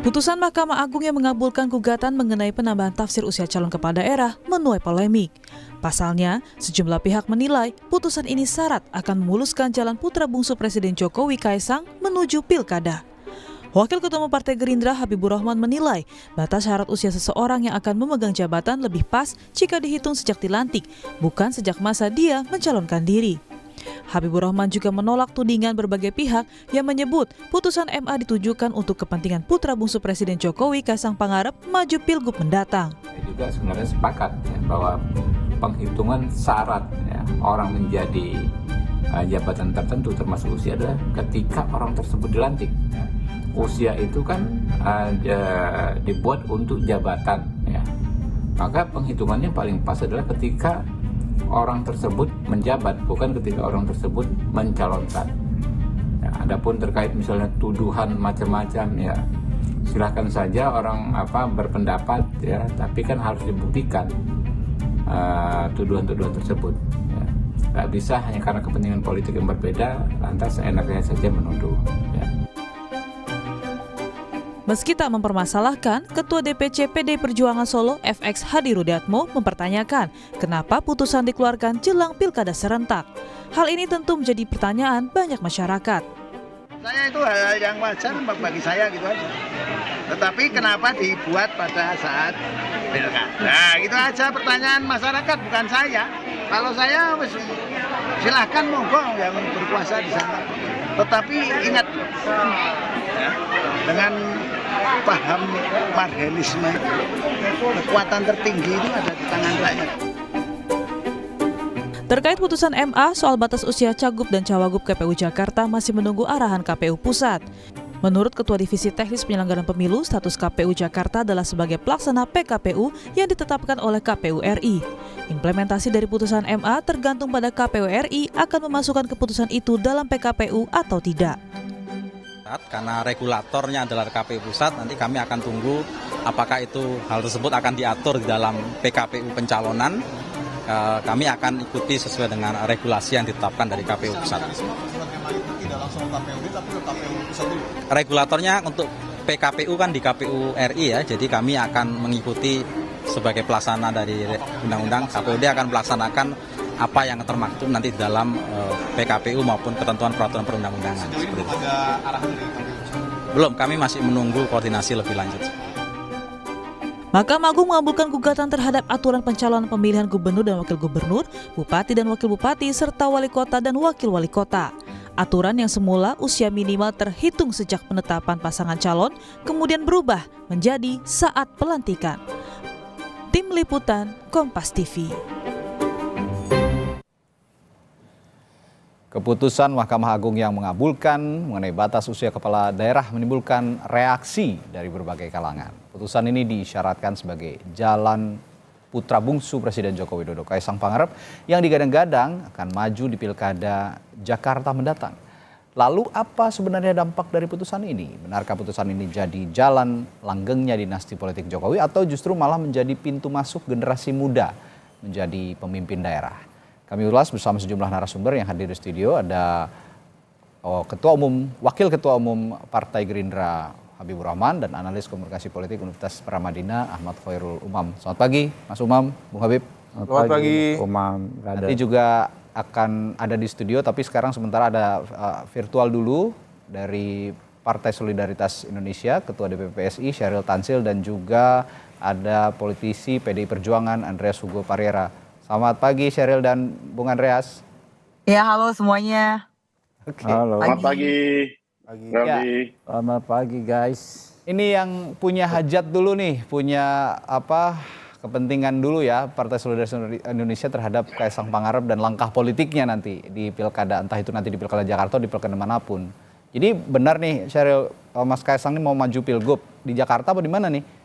Putusan Mahkamah Agung yang mengabulkan gugatan mengenai penambahan tafsir usia calon kepala daerah menuai polemik. Pasalnya, sejumlah pihak menilai putusan ini syarat akan memuluskan jalan putra bungsu Presiden Jokowi Kaisang menuju pilkada. Wakil Ketua Umum Partai Gerindra Habibur Rahman menilai batas syarat usia seseorang yang akan memegang jabatan lebih pas jika dihitung sejak dilantik, bukan sejak masa dia mencalonkan diri. Habibur Rahman juga menolak tudingan berbagai pihak yang menyebut putusan MA ditujukan untuk kepentingan putra bungsu Presiden Jokowi Kaisang Pangarep maju pilgub mendatang. Saya juga sebenarnya sepakat ya, bahwa penghitungan syarat ya, orang menjadi jabatan tertentu termasuk usia adalah ketika orang tersebut dilantik. Ya. Usia itu kan dibuat untuk jabatan, ya. Maka penghitungannya paling pas adalah ketika orang tersebut menjabat, bukan ketika orang tersebut mencalonkan. Ya, adapun terkait misalnya tuduhan macam-macam, ya silahkan saja orang berpendapat, ya, tapi kan harus dibuktikan tuduhan-tuduhan tersebut. Ya. Nggak bisa hanya karena kepentingan politik yang berbeda, lantas seenaknya saja menuduh. Ya. Meski tak mempermasalahkan, Ketua DPC PD Perjuangan Solo FX Hadi Rudiatmo mempertanyakan kenapa putusan dikeluarkan jelang pilkada serentak. Hal ini tentu menjadi pertanyaan banyak masyarakat. Saya itu hal yang wajar bagi saya gitu aja. Tetapi kenapa dibuat pada saat pilkada? Gitu aja pertanyaan masyarakat, bukan saya. Kalau saya silahkan monggo yang berkuasa di sana. Tetapi ingat ya, dengan paham marxisme, kekuatan tertinggi itu ada di tangan rakyat. Terkait putusan MA soal batas usia Cagup dan Cawagup KPU Jakarta masih menunggu arahan KPU Pusat. Menurut Ketua Divisi Teknis Penyelenggaraan Pemilu, status KPU Jakarta adalah sebagai pelaksana PKPU yang ditetapkan oleh KPU RI. Implementasi dari putusan MA tergantung pada KPU RI akan memasukkan keputusan itu dalam PKPU atau tidak. Karena regulatornya adalah KPU Pusat, nanti kami akan tunggu apakah itu hal tersebut akan diatur di dalam PKPU pencalonan. Kami akan ikuti sesuai dengan regulasi yang ditetapkan dari KPU Pusat. Regulatornya untuk PKPU kan di KPU RI ya, jadi kami akan mengikuti sebagai pelaksana dari undang-undang. KPUD akan melaksanakan apa yang termaktub nanti dalam PKPU maupun ketentuan peraturan perundang-undangan. Ada arahan dari KPU? Belum, kami masih menunggu koordinasi lebih lanjut. Mahkamah Agung mengabulkan gugatan terhadap aturan pencalonan pemilihan gubernur dan wakil gubernur, bupati dan wakil bupati, serta wali kota dan wakil wali kota. Aturan yang semula usia minimal terhitung sejak penetapan pasangan calon, kemudian berubah menjadi saat pelantikan. Tim Liputan Kompas TV. Keputusan Mahkamah Agung yang mengabulkan mengenai batas usia kepala daerah menimbulkan reaksi dari berbagai kalangan. Putusan ini diisyaratkan sebagai jalan putra bungsu Presiden Joko Widodo Kaisang Pangarep yang digadang-gadang akan maju di pilkada Jakarta mendatang. Lalu apa sebenarnya dampak dari putusan ini? Benarkah putusan ini jadi jalan langgengnya dinasti politik Jokowi atau justru malah menjadi pintu masuk generasi muda menjadi pemimpin daerah? Kami ulas bersama sejumlah narasumber yang hadir di studio. Ada Wakil Ketua Umum Partai Gerindra Habibur Rahman dan analis komunikasi politik Universitas Paramadina Ahmad Khairul Umam. Selamat pagi Mas Umam, Bung Habib. Selamat pagi Umam. Nanti juga akan ada di studio, tapi sekarang sementara ada virtual dulu dari Partai Solidaritas Indonesia, Ketua DPP PSI Syahril Tansil, dan juga ada politisi PDI Perjuangan Andreas Hugo Parera. Selamat pagi Syahril dan Bung Andreas. Ya, halo semuanya. Oke. Halo. Selamat pagi. Ya. Selamat pagi guys. Ini yang punya hajat dulu nih, punya kepentingan dulu ya Partai Solidaritas Indonesia terhadap Kaisang Pangarep dan langkah politiknya nanti di pilkada, entah itu nanti di pilkada Jakarta atau di pilkada manapun. Jadi benar nih Syahril, Mas Kaisang ini mau maju pilgub di Jakarta apa di mana nih?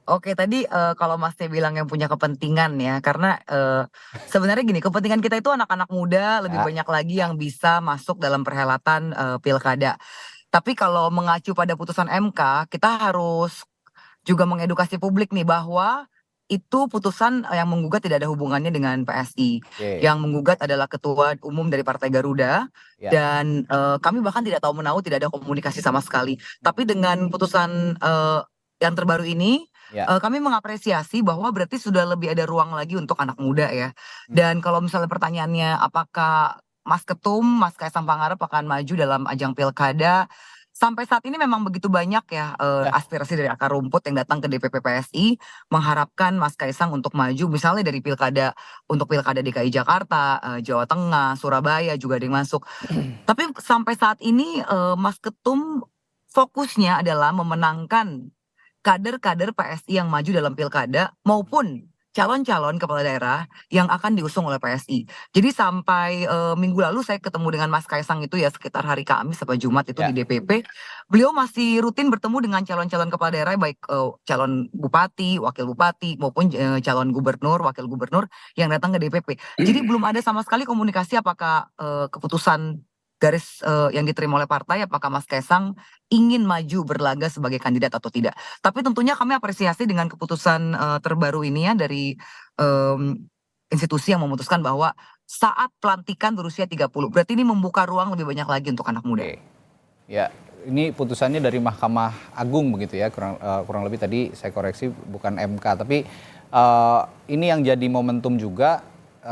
Oke, tadi kalau Mas Teh bilang yang punya kepentingan ya, karena sebenarnya gini, kepentingan kita itu anak-anak muda, lebih banyak lagi yang bisa masuk dalam perhelatan pilkada. Tapi kalau mengacu pada putusan MK, kita harus juga mengedukasi publik nih bahwa itu putusan yang menggugat tidak ada hubungannya dengan PSI. Oke. Yang menggugat adalah ketua umum dari Partai Garuda Ya. dan kami bahkan tidak tahu menahu, tidak ada komunikasi sama sekali. Tapi dengan putusan yang terbaru ini Ya. kami mengapresiasi bahwa berarti sudah lebih ada ruang lagi untuk anak muda ya. Dan kalau misalnya pertanyaannya apakah Mas Ketum, Mas Kaisang Pangarep akan maju dalam ajang pilkada, sampai saat ini memang begitu banyak ya aspirasi dari akar rumput yang datang ke DPP PSI mengharapkan Mas Kaisang untuk maju misalnya dari pilkada, untuk pilkada DKI Jakarta, Jawa Tengah, Surabaya juga ada yang masuk. Tapi sampai saat ini Mas Ketum fokusnya adalah memenangkan kader-kader PSI yang maju dalam pilkada maupun calon-calon kepala daerah yang akan diusung oleh PSI. Jadi sampai minggu lalu saya ketemu dengan Mas Kaisang itu ya sekitar hari Kamis atau Jumat itu Ya. di DPP. Beliau masih rutin bertemu dengan calon-calon kepala daerah baik calon bupati, wakil bupati maupun calon gubernur, wakil gubernur yang datang ke DPP. Jadi belum ada sama sekali komunikasi apakah keputusan garis yang diterima oleh partai apakah Mas Kaisang ingin maju berlaga sebagai kandidat atau tidak. Tapi tentunya kami apresiasi dengan keputusan terbaru ini ya dari institusi yang memutuskan bahwa saat pelantikan berusia 30, berarti ini membuka ruang lebih banyak lagi untuk anak muda. Oke. Ya, ini putusannya dari Mahkamah Agung begitu ya, kurang lebih tadi saya koreksi bukan MK, tapi ini yang jadi momentum juga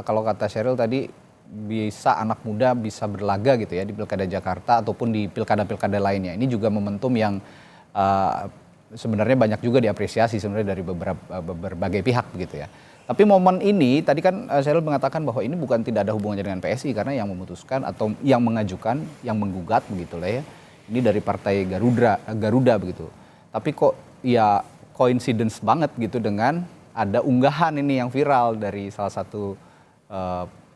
kalau kata Sheryl tadi bisa anak muda bisa berlaga gitu ya di Pilkada Jakarta ataupun di pilkada-pilkada lainnya. Ini juga momentum yang sebenarnya banyak juga diapresiasi sebenarnya dari berbagai pihak begitu ya. Tapi momen ini tadi kan Sheryl mengatakan bahwa ini bukan tidak ada hubungannya dengan PSI karena yang memutuskan atau yang mengajukan, yang menggugat begitu lah ya. Ini dari Partai Garuda begitu. Tapi kok ya coincidence banget gitu dengan ada unggahan ini yang viral dari salah satu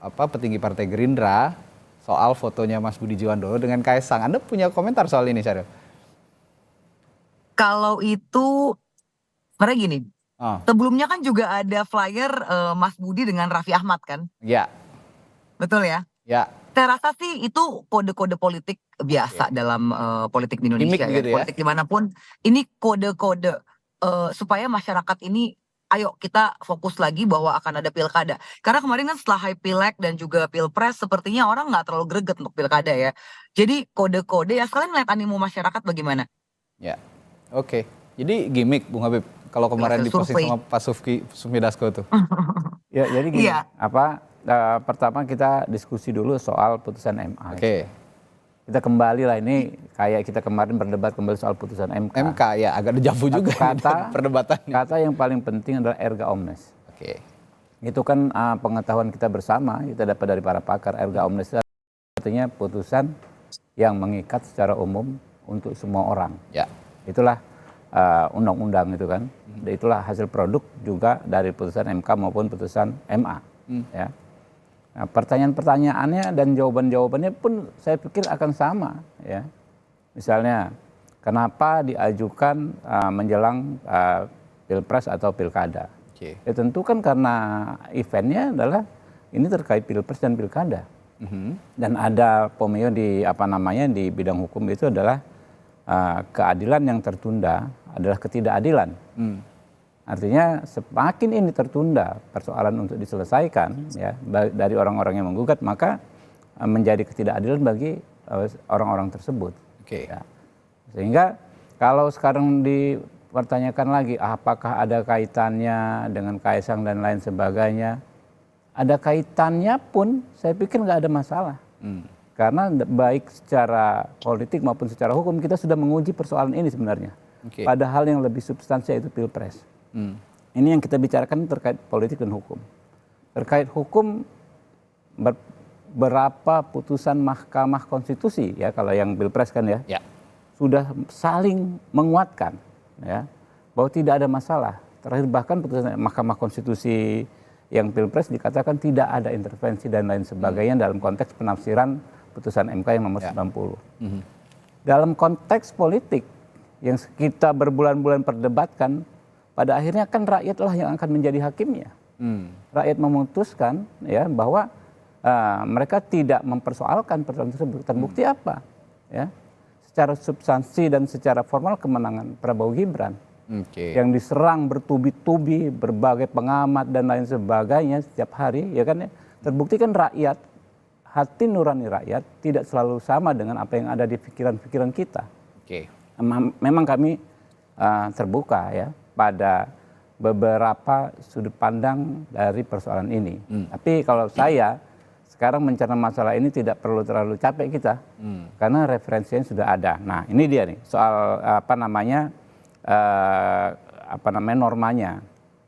petinggi Partai Gerindra soal fotonya Mas Budi Jiwandono dengan Kaisang. Anda punya komentar soal ini, Sheryl? Kalau itu sebenarnya gini, sebelumnya kan juga ada flyer Mas Budi dengan Raffi Ahmad kan? Ya. Betul ya? Ya. Saya rasa sih itu kode-kode politik biasa dalam politik di Indonesia Gimik gitu ya? Politik dimanapun ini kode-kode supaya masyarakat ini ayo kita fokus lagi bahwa akan ada pilkada. Karena kemarin kan setelah pileg dan juga pilpres sepertinya orang nggak terlalu greget untuk pilkada ya. Jadi kode-kode ya sekalian melihat animo masyarakat bagaimana. Ya, oke. Jadi gimmick Bung Habib kalau kemarin diposting sama Pak Sufmi Dasko tuh. Ya, jadi gini, Iya. pertama kita diskusi dulu soal putusan MA. Oke. Kita kembali lah ini kayak kita kemarin berdebat kembali soal putusan MK. MK ya agak dejavu juga perdebatannya. Kata yang paling penting adalah erga omnes. Oke. Itu kan pengetahuan kita bersama, kita dapat dari para pakar. Erga omnes itu artinya putusan yang mengikat secara umum untuk semua orang. Ya. Itulah undang-undang itu kan. Itulah hasil produk juga dari putusan MK maupun putusan MA. Ya. Nah, pertanyaan-pertanyaannya dan jawaban-jawabannya pun saya pikir akan sama. Ya. Misalnya, kenapa diajukan menjelang pilpres atau pilkada? Oke. Ya tentu kan karena eventnya adalah ini terkait pilpres dan pilkada. Dan ada pomeo di di bidang hukum itu adalah keadilan yang tertunda adalah ketidakadilan. Artinya semakin ini tertunda persoalan untuk diselesaikan ya dari orang-orang yang menggugat maka menjadi ketidakadilan bagi orang-orang tersebut. Oke. Ya. Sehingga kalau sekarang dipertanyakan lagi apakah ada kaitannya dengan Kaisang dan lain sebagainya, ada kaitannya pun saya pikir nggak ada masalah. Karena baik secara politik maupun secara hukum kita sudah menguji persoalan ini sebenarnya. Oke. Padahal yang lebih substansial itu pilpres. Ini yang kita bicarakan terkait politik dan hukum. Terkait hukum berapa putusan Mahkamah Konstitusi ya kalau yang pilpres kan ya, sudah saling menguatkan ya bahwa tidak ada masalah. Terakhir bahkan putusan Mahkamah Konstitusi yang pilpres dikatakan tidak ada intervensi dan lain sebagainya dalam konteks penafsiran putusan MK yang nomor 90. Dalam konteks politik yang kita berbulan-bulan perdebatkan, pada akhirnya kan rakyatlah yang akan menjadi hakimnya. Rakyat memutuskan ya bahwa mereka tidak mempersoalkan persoalan tersebut. Terbukti apa? Ya, secara substansi dan secara formal kemenangan Prabowo Gibran Oke. yang diserang bertubi-tubi berbagai pengamat dan lain sebagainya setiap hari, ya kan ya. Terbukti kan rakyat, hati nurani rakyat tidak selalu sama dengan apa yang ada di pikiran-pikiran kita. Oke. Memang kami terbuka ya pada beberapa sudut pandang dari persoalan ini. Tapi kalau saya sekarang mencerna masalah ini tidak perlu terlalu capek kita, karena referensinya sudah ada. Nah ini dia nih soal normanya.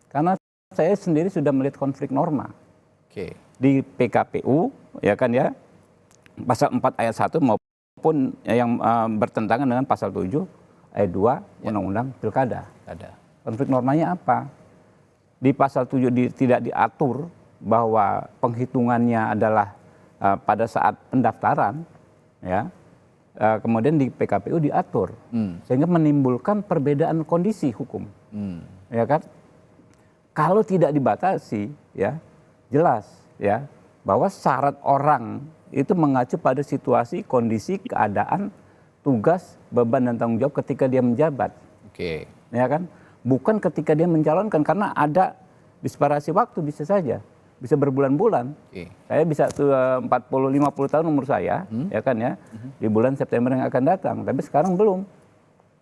Karena saya sendiri sudah melihat konflik norma Oke. di PKPU, ya kan ya, pasal 4 ayat 1 maupun yang bertentangan dengan pasal 7 ayat 2 Undang-Undang Pilkada. Ada. Konflik normanya apa? Di pasal 7 tidak diatur bahwa penghitungannya adalah pada saat pendaftaran, ya. Kemudian di PKPU diatur, sehingga menimbulkan perbedaan kondisi hukum, ya kan? Kalau tidak dibatasi, ya jelas, ya bahwa syarat orang itu mengacu pada situasi, kondisi, keadaan, tugas, beban dan tanggung jawab ketika dia menjabat, Oke. ya kan? Bukan ketika dia mencalonkan, karena ada disparasi waktu bisa saja, bisa berbulan-bulan. Oke. Saya bisa 40-50 tahun umur saya, ya kan ya, di bulan September yang akan datang. Tapi sekarang belum.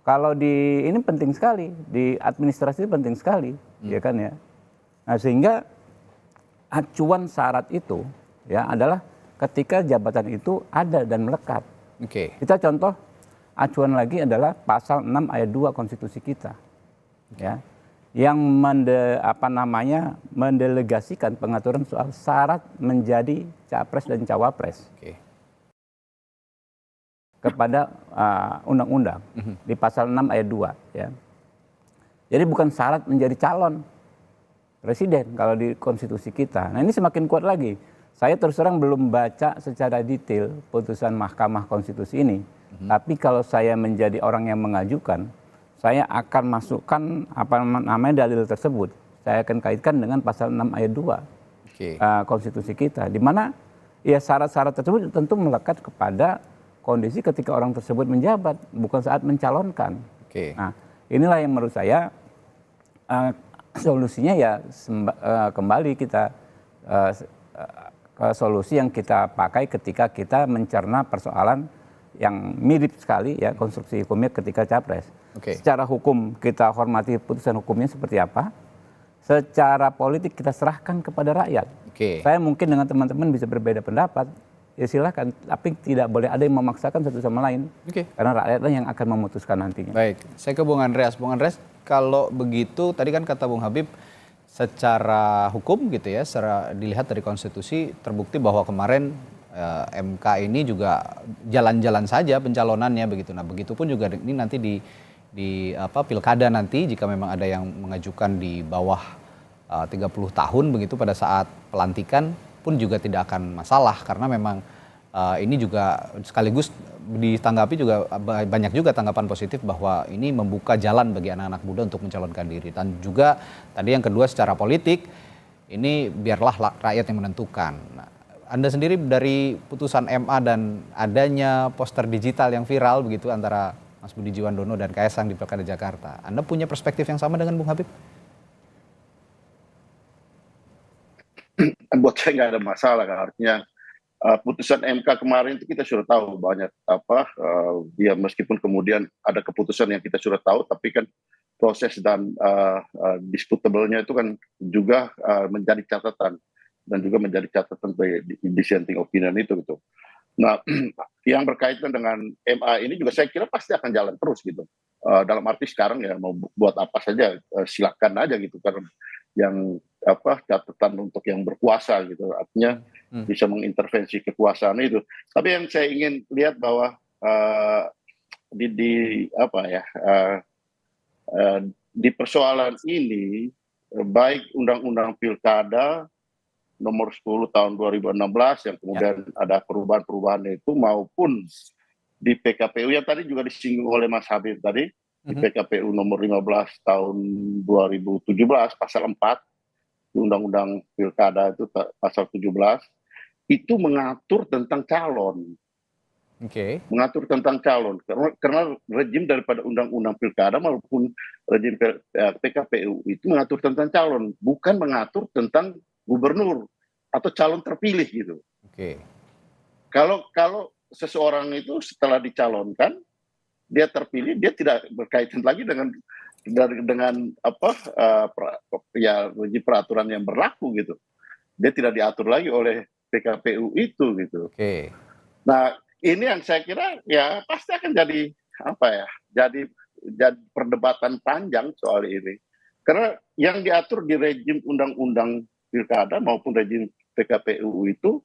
Kalau ini penting sekali, di administrasi penting sekali, ya kan ya. Nah sehingga acuan syarat itu ya adalah ketika jabatan itu ada dan melekat. Oke. Kita contoh acuan lagi adalah pasal 6 ayat 2 konstitusi kita, ya, yang mendelegasikan pengaturan soal syarat menjadi capres dan cawapres Oke. kepada undang-undang di pasal 6 ayat 2, ya. Jadi bukan syarat menjadi calon presiden kalau di konstitusi kita. Nah ini semakin kuat lagi. Saya terus terang belum baca secara detail putusan Mahkamah Konstitusi ini. Tapi kalau saya menjadi orang yang mengajukan, saya akan masukkan dalil tersebut. Saya akan kaitkan dengan pasal 6 ayat 2 Oke. konstitusi kita, di mana ya syarat-syarat tersebut tentu melekat kepada kondisi ketika orang tersebut menjabat, bukan saat mencalonkan. Oke. Nah, inilah yang menurut saya solusinya ya kembali kita ke solusi yang kita pakai ketika kita mencerna persoalan yang mirip sekali ya konstruksi hukumnya ketika capres. Oke. Secara hukum kita hormati putusan hukumnya seperti apa. Secara politik kita serahkan kepada rakyat. Oke. Saya mungkin dengan teman-teman bisa berbeda pendapat, ya silahkan. Tapi tidak boleh ada yang memaksakan satu sama lain. Oke. Karena rakyatlah yang akan memutuskan nantinya. Baik, saya ke Bung Andreas. Bung Andreas, kalau begitu tadi kan kata Bung Habib, secara hukum gitu ya, secara dilihat dari konstitusi terbukti bahwa kemarin MK ini juga jalan-jalan saja pencalonannya begitu. Nah, begitupun juga ini nanti di pilkada nanti jika memang ada yang mengajukan di bawah 30 tahun begitu pada saat pelantikan pun juga tidak akan masalah karena memang ini juga sekaligus ditanggapi juga banyak juga tanggapan positif bahwa ini membuka jalan bagi anak-anak muda untuk mencalonkan diri. Dan juga tadi yang kedua secara politik ini biarlah rakyat yang menentukan. Nah, Anda sendiri dari putusan MA dan adanya poster digital yang viral begitu antara Mas Budi Jiwandono dan Kaesang di Pilkada Jakarta, Anda punya perspektif yang sama dengan Bung Habib? Buat saya nggak ada masalah kan, artinya putusan MK kemarin itu kita sudah tahu banyak dia meskipun kemudian ada keputusan yang kita sudah tahu, tapi kan proses dan disputable-nya itu kan juga menjadi catatan dan juga menjadi catatan dissenting opinion itu gitu. Nah, yang berkaitan dengan MA ini juga saya kira pasti akan jalan terus gitu. Dalam arti sekarang ya mau buat apa saja silakan aja gitu, karena yang catatan untuk yang berkuasa gitu, artinya bisa mengintervensi kekuasaan itu. Tapi yang saya ingin lihat bahwa di persoalan ini baik Undang-Undang Pilkada nomor 10 tahun 2016 yang kemudian ada perubahan-perubahan itu maupun di PKPU yang tadi juga disinggung oleh Mas Habib tadi, di PKPU nomor 15 tahun 2017 pasal 4 di Undang-Undang Pilkada itu pasal 17 itu mengatur tentang calon. Oke. mengatur tentang calon, karena rejim daripada undang-undang pilkada maupun rejim PKPU itu mengatur tentang calon, bukan mengatur tentang gubernur atau calon terpilih gitu. Oke. Kalau seseorang itu setelah dicalonkan dia terpilih, dia tidak berkaitan lagi dengan rejim peraturan yang berlaku gitu. Dia tidak diatur lagi oleh PKPU itu gitu. Oke. Nah, ini yang saya kira ya pasti akan jadi jadi perdebatan panjang soal ini. Karena yang diatur di rejim undang-undang pilkada maupun rejim PKPU itu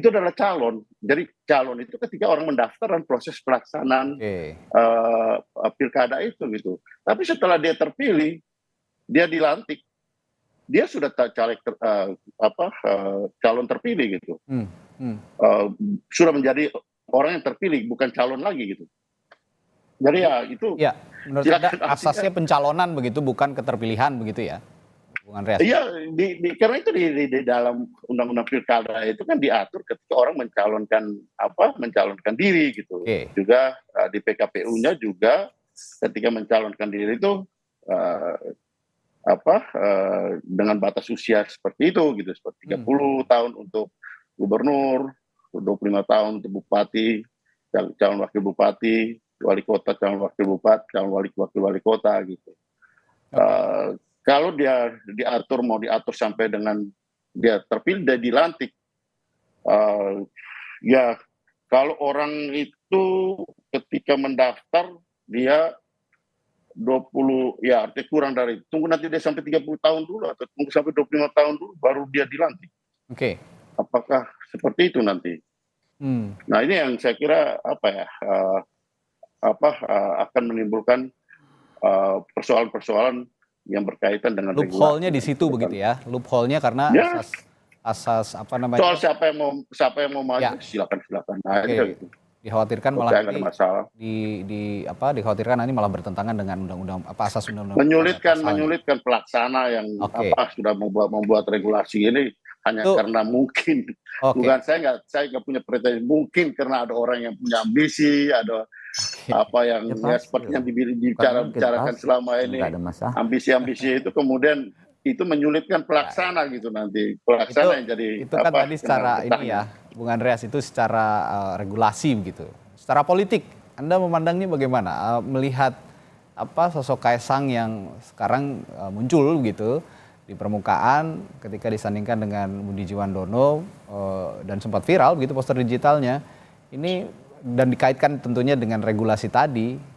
adalah calon. Jadi calon itu ketika orang mendaftar dan proses pelaksanaan pilkada itu gitu. Tapi setelah dia terpilih, dia dilantik, dia sudah calon terpilih gitu. Sudah menjadi orang yang terpilih, bukan calon lagi gitu. Jadi ya itu. Ya, menurut Anda asasnya pencalonan begitu, bukan keterpilihan begitu ya, Bung Andreas? Iya, karena itu di dalam undang-undang pilkada itu kan diatur ketika orang mencalonkan diri gitu. Juga di PKPU-nya juga ketika mencalonkan diri itu dengan batas usia seperti itu gitu, seperti 30 tahun untuk gubernur, 25 tahun untuk bupati, calon wakil bupati, wali kota, calon wakil bupati, calon wali kota gitu. Kalau dia mau diatur sampai dengan dia terpilih dan dilantik, ya kalau orang itu ketika mendaftar dia 20, ya artinya kurang dari, tunggu nanti dia sampai 30 tahun dulu atau tunggu sampai 25 tahun dulu baru dia dilantik. Oke. Apakah seperti itu nanti? Nah ini yang saya kira akan menimbulkan persoalan-persoalan yang berkaitan dengan loophole-nya di situ begitu ya, loophole-nya karena asas apa namanya? Soal siapa yang mau maju, silakan aja gitu. Dikhawatirkan malah dikhawatirkan nanti malah bertentangan dengan undang-undang asas undang-undang. Menyulitkan pelaksana yang sudah membuat regulasi ini hanya karena mungkin. Bukan saya nggak punya pretensi, mungkin karena ada orang yang punya ambisi, ada yang sepertinya dibicarakan selama ini, ambisi-ambisi itu kemudian itu menyulitkan pelaksana gitu nanti. Pelaksana yang jadi itu kan tadi secara ini ya, Bung Andreas, itu secara regulasi begitu. Secara politik, Anda memandangnya bagaimana? Melihat sosok Kaisang yang sekarang muncul gitu di permukaan ketika disandingkan dengan Budi Jiwandono dan sempat viral begitu poster digitalnya ini, dan dikaitkan tentunya dengan regulasi tadi.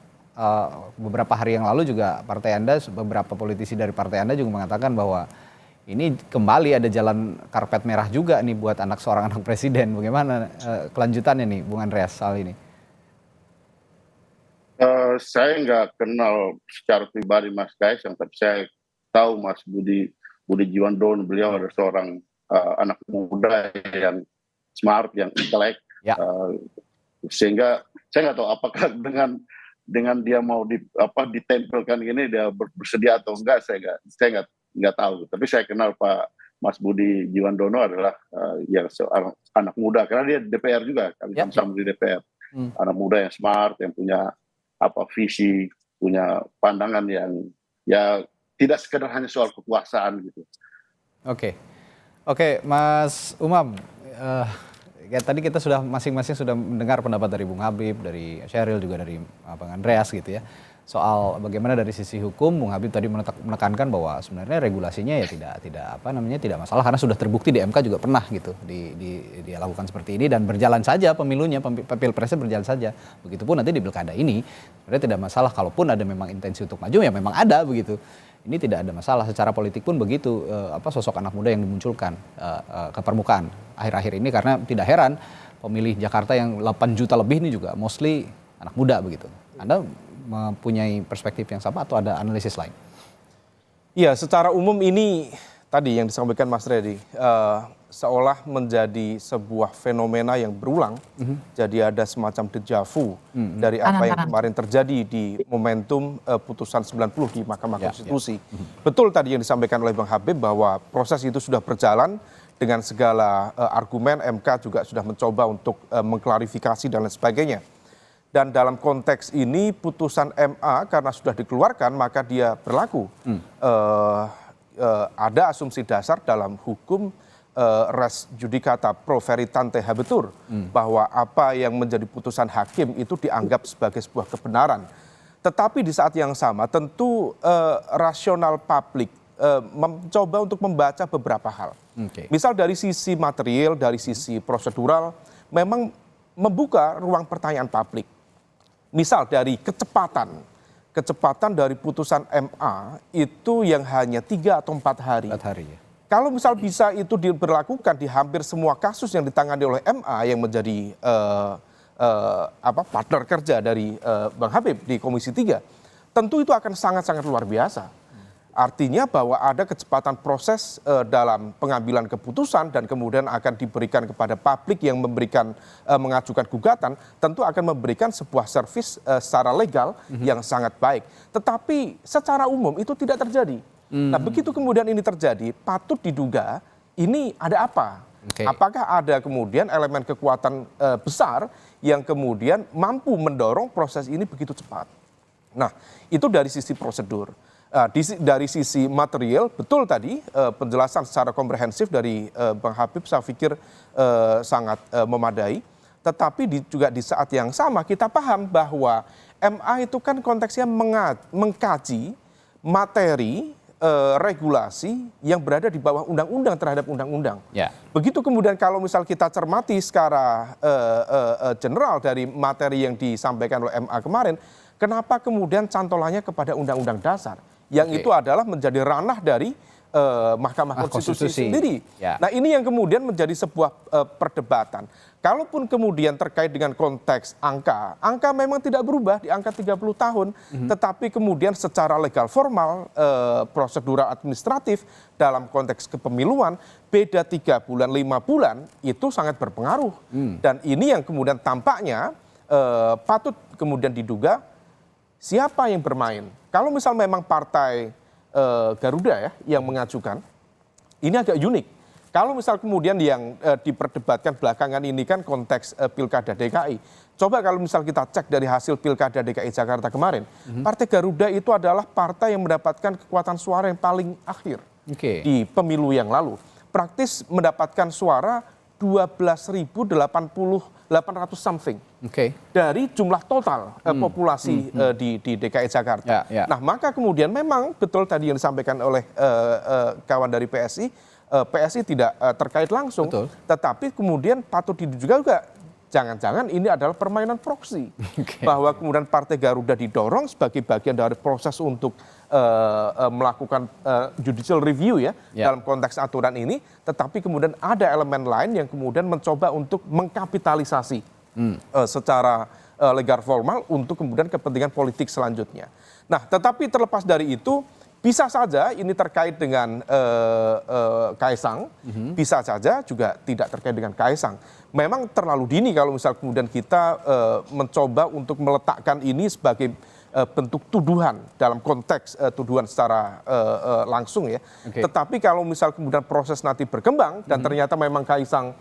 Beberapa hari yang lalu juga partai Anda, beberapa politisi dari partai Anda juga mengatakan bahwa ini kembali ada jalan karpet merah juga nih buat seorang anak presiden. Bagaimana kelanjutannya nih Bung Andreas soal ini? Saya nggak kenal secara pribadi Mas Kaisang, tapi saya tahu Mas Budi Jiwandono, beliau adalah seorang anak muda yang smart, yang intelek, sehingga saya nggak tahu apakah dengan dia mau ditempelkan ini dia bersedia atau enggak, saya nggak tahu. Tapi saya kenal Pak Mas Budi Jiwandono adalah yang seorang anak muda, karena dia DPR juga, kami sama-sama di DPR. Anak muda yang smart, yang punya visi, punya pandangan yang ya tidak sekedar hanya soal kekuasaan gitu. Oke, Mas Umam, ya tadi kita sudah masing-masing sudah mendengar pendapat dari Bung Habib, dari Sheryl, juga dari Bang Andreas gitu ya. Soal bagaimana dari sisi hukum, Bung Habib tadi menekankan bahwa sebenarnya regulasinya ya tidak masalah karena sudah terbukti di MK juga pernah gitu dia lakukan seperti ini dan berjalan saja pemilunya, pilpresnya berjalan saja. Begitupun nanti di pilkada ini sebenarnya tidak masalah, kalaupun ada memang intensi untuk maju ya memang ada begitu. Ini tidak ada masalah, secara politik pun begitu sosok anak muda yang dimunculkan ke permukaan akhir-akhir ini, karena tidak heran pemilih Jakarta yang 8 juta lebih ini juga mostly anak muda begitu. Anda mempunyai perspektif yang sama atau ada analisis lain? Iya, secara umum ini tadi yang disampaikan Mas Reddy seolah menjadi sebuah fenomena yang berulang. Jadi ada semacam deja vu dari apa yang kemarin terjadi di momentum putusan 90 di Mahkamah Konstitusi. Betul tadi yang disampaikan oleh Bang Habib bahwa proses itu sudah berjalan dengan segala argumen, MK juga sudah mencoba untuk mengklarifikasi dan lain sebagainya. Dan dalam konteks ini putusan MA karena sudah dikeluarkan maka dia berlaku. Ada asumsi dasar dalam hukum res judicata pro veritate habetur, bahwa apa yang menjadi putusan hakim itu dianggap sebagai sebuah kebenaran. Tetapi di saat yang sama tentu rasional publik mencoba untuk membaca beberapa hal. Misal dari sisi material, dari sisi prosedural, memang membuka ruang pertanyaan publik. Misal dari kecepatan dari putusan MA itu yang hanya 3 atau 4 hari. 4 hari ya. Kalau misal bisa itu diberlakukan di hampir semua kasus yang ditangani oleh MA yang menjadi partner kerja dari Bang Habib di Komisi 3, tentu itu akan sangat-sangat luar biasa. Artinya bahwa ada kecepatan proses dalam pengambilan keputusan dan kemudian akan diberikan kepada publik yang mengajukan gugatan, tentu akan memberikan sebuah servis secara legal yang sangat baik. Tetapi secara umum itu tidak terjadi. Nah, begitu kemudian ini terjadi, patut diduga ini ada apa? Apakah ada kemudian elemen kekuatan besar yang kemudian mampu mendorong proses ini begitu cepat? Nah, itu dari sisi prosedur. Dari sisi material, betul tadi penjelasan secara komprehensif dari Bang Habib saya pikir sangat memadai. Tetapi juga di saat yang sama kita paham bahwa MA itu kan konteksnya mengkaji materi regulasi yang berada di bawah undang-undang terhadap undang-undang. Begitu kemudian kalau misal kita cermati secara general dari materi yang disampaikan oleh MA kemarin, kenapa kemudian cantolannya kepada undang-undang dasar? Yang itu adalah menjadi ranah dari Mahkamah Konstitusi sendiri. Nah, ini yang kemudian menjadi sebuah perdebatan. Kalaupun kemudian terkait dengan konteks angka memang tidak berubah di angka 30 tahun, tetapi kemudian secara legal formal, prosedural administratif dalam konteks kepemiluan, beda 3 bulan, 5 bulan, itu sangat berpengaruh. Dan ini yang kemudian tampaknya patut kemudian diduga siapa yang bermain. Kalau misal memang partai Garuda ya yang mengajukan, ini agak unik. Kalau misal kemudian yang diperdebatkan belakangan ini kan konteks Pilkada DKI. Coba kalau misal kita cek dari hasil Pilkada DKI Jakarta kemarin, Partai Garuda itu adalah partai yang mendapatkan kekuatan suara yang paling akhir di pemilu yang lalu. Praktis mendapatkan suara 12.800 something dari jumlah total populasi di DKI Jakarta. Nah, maka kemudian memang betul tadi yang disampaikan oleh kawan dari PSI, PSI tidak terkait langsung, tetapi kemudian patut diduga juga jangan-jangan ini adalah permainan proksi, bahwa kemudian Partai Garuda didorong sebagai bagian dari proses untuk melakukan judicial review ya dalam konteks aturan ini, tetapi kemudian ada elemen lain yang kemudian mencoba untuk mengkapitalisasi secara legal formal untuk kemudian kepentingan politik selanjutnya. Nah, tetapi terlepas dari itu, bisa saja ini terkait dengan Kaisang, bisa saja juga tidak terkait dengan Kaisang. Memang terlalu dini kalau misal kemudian kita mencoba untuk meletakkan ini sebagai bentuk tuduhan dalam konteks tuduhan secara langsung ya. Tetapi kalau misal kemudian proses nanti berkembang dan ternyata memang Kaisang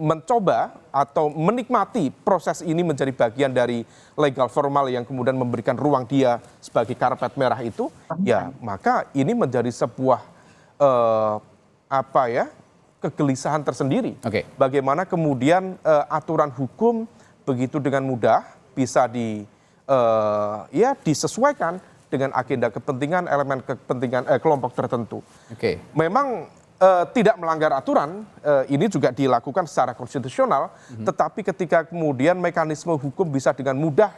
mencoba atau menikmati proses ini menjadi bagian dari legal formal yang kemudian memberikan ruang dia sebagai karpet merah itu, ya maka ini menjadi sebuah kegelisahan tersendiri. Bagaimana kemudian aturan hukum begitu dengan mudah bisa disesuaikan dengan agenda kepentingan, elemen kepentingan kelompok tertentu. Memang tidak melanggar aturan, ini juga dilakukan secara konstitusional, tetapi ketika kemudian mekanisme hukum bisa dengan mudah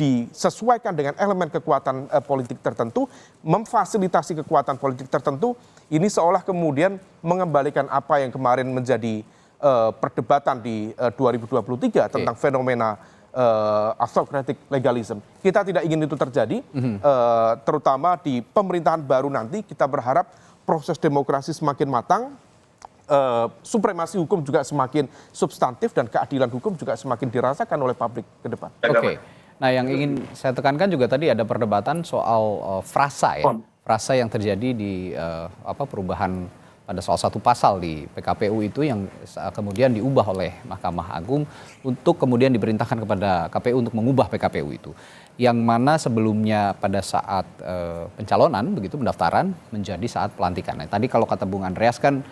disesuaikan dengan elemen kekuatan politik tertentu, memfasilitasi kekuatan politik tertentu, ini seolah kemudian mengembalikan apa yang kemarin menjadi perdebatan di 2023 tentang fenomena autocratic legalism. Kita tidak ingin itu terjadi, terutama di pemerintahan baru nanti kita berharap proses demokrasi semakin matang, supremasi hukum juga semakin substantif dan keadilan hukum juga semakin dirasakan oleh publik ke depan. Nah, yang ingin saya tekankan juga tadi ada perdebatan soal frasa ya. Frasa yang terjadi di perubahan pada salah satu pasal di PKPU itu yang kemudian diubah oleh Mahkamah Agung untuk kemudian diperintahkan kepada KPU untuk mengubah PKPU itu. Yang mana sebelumnya pada saat pencalonan, begitu pendaftaran, menjadi saat pelantikan. Nah, tadi kalau kata Bung Andreas kan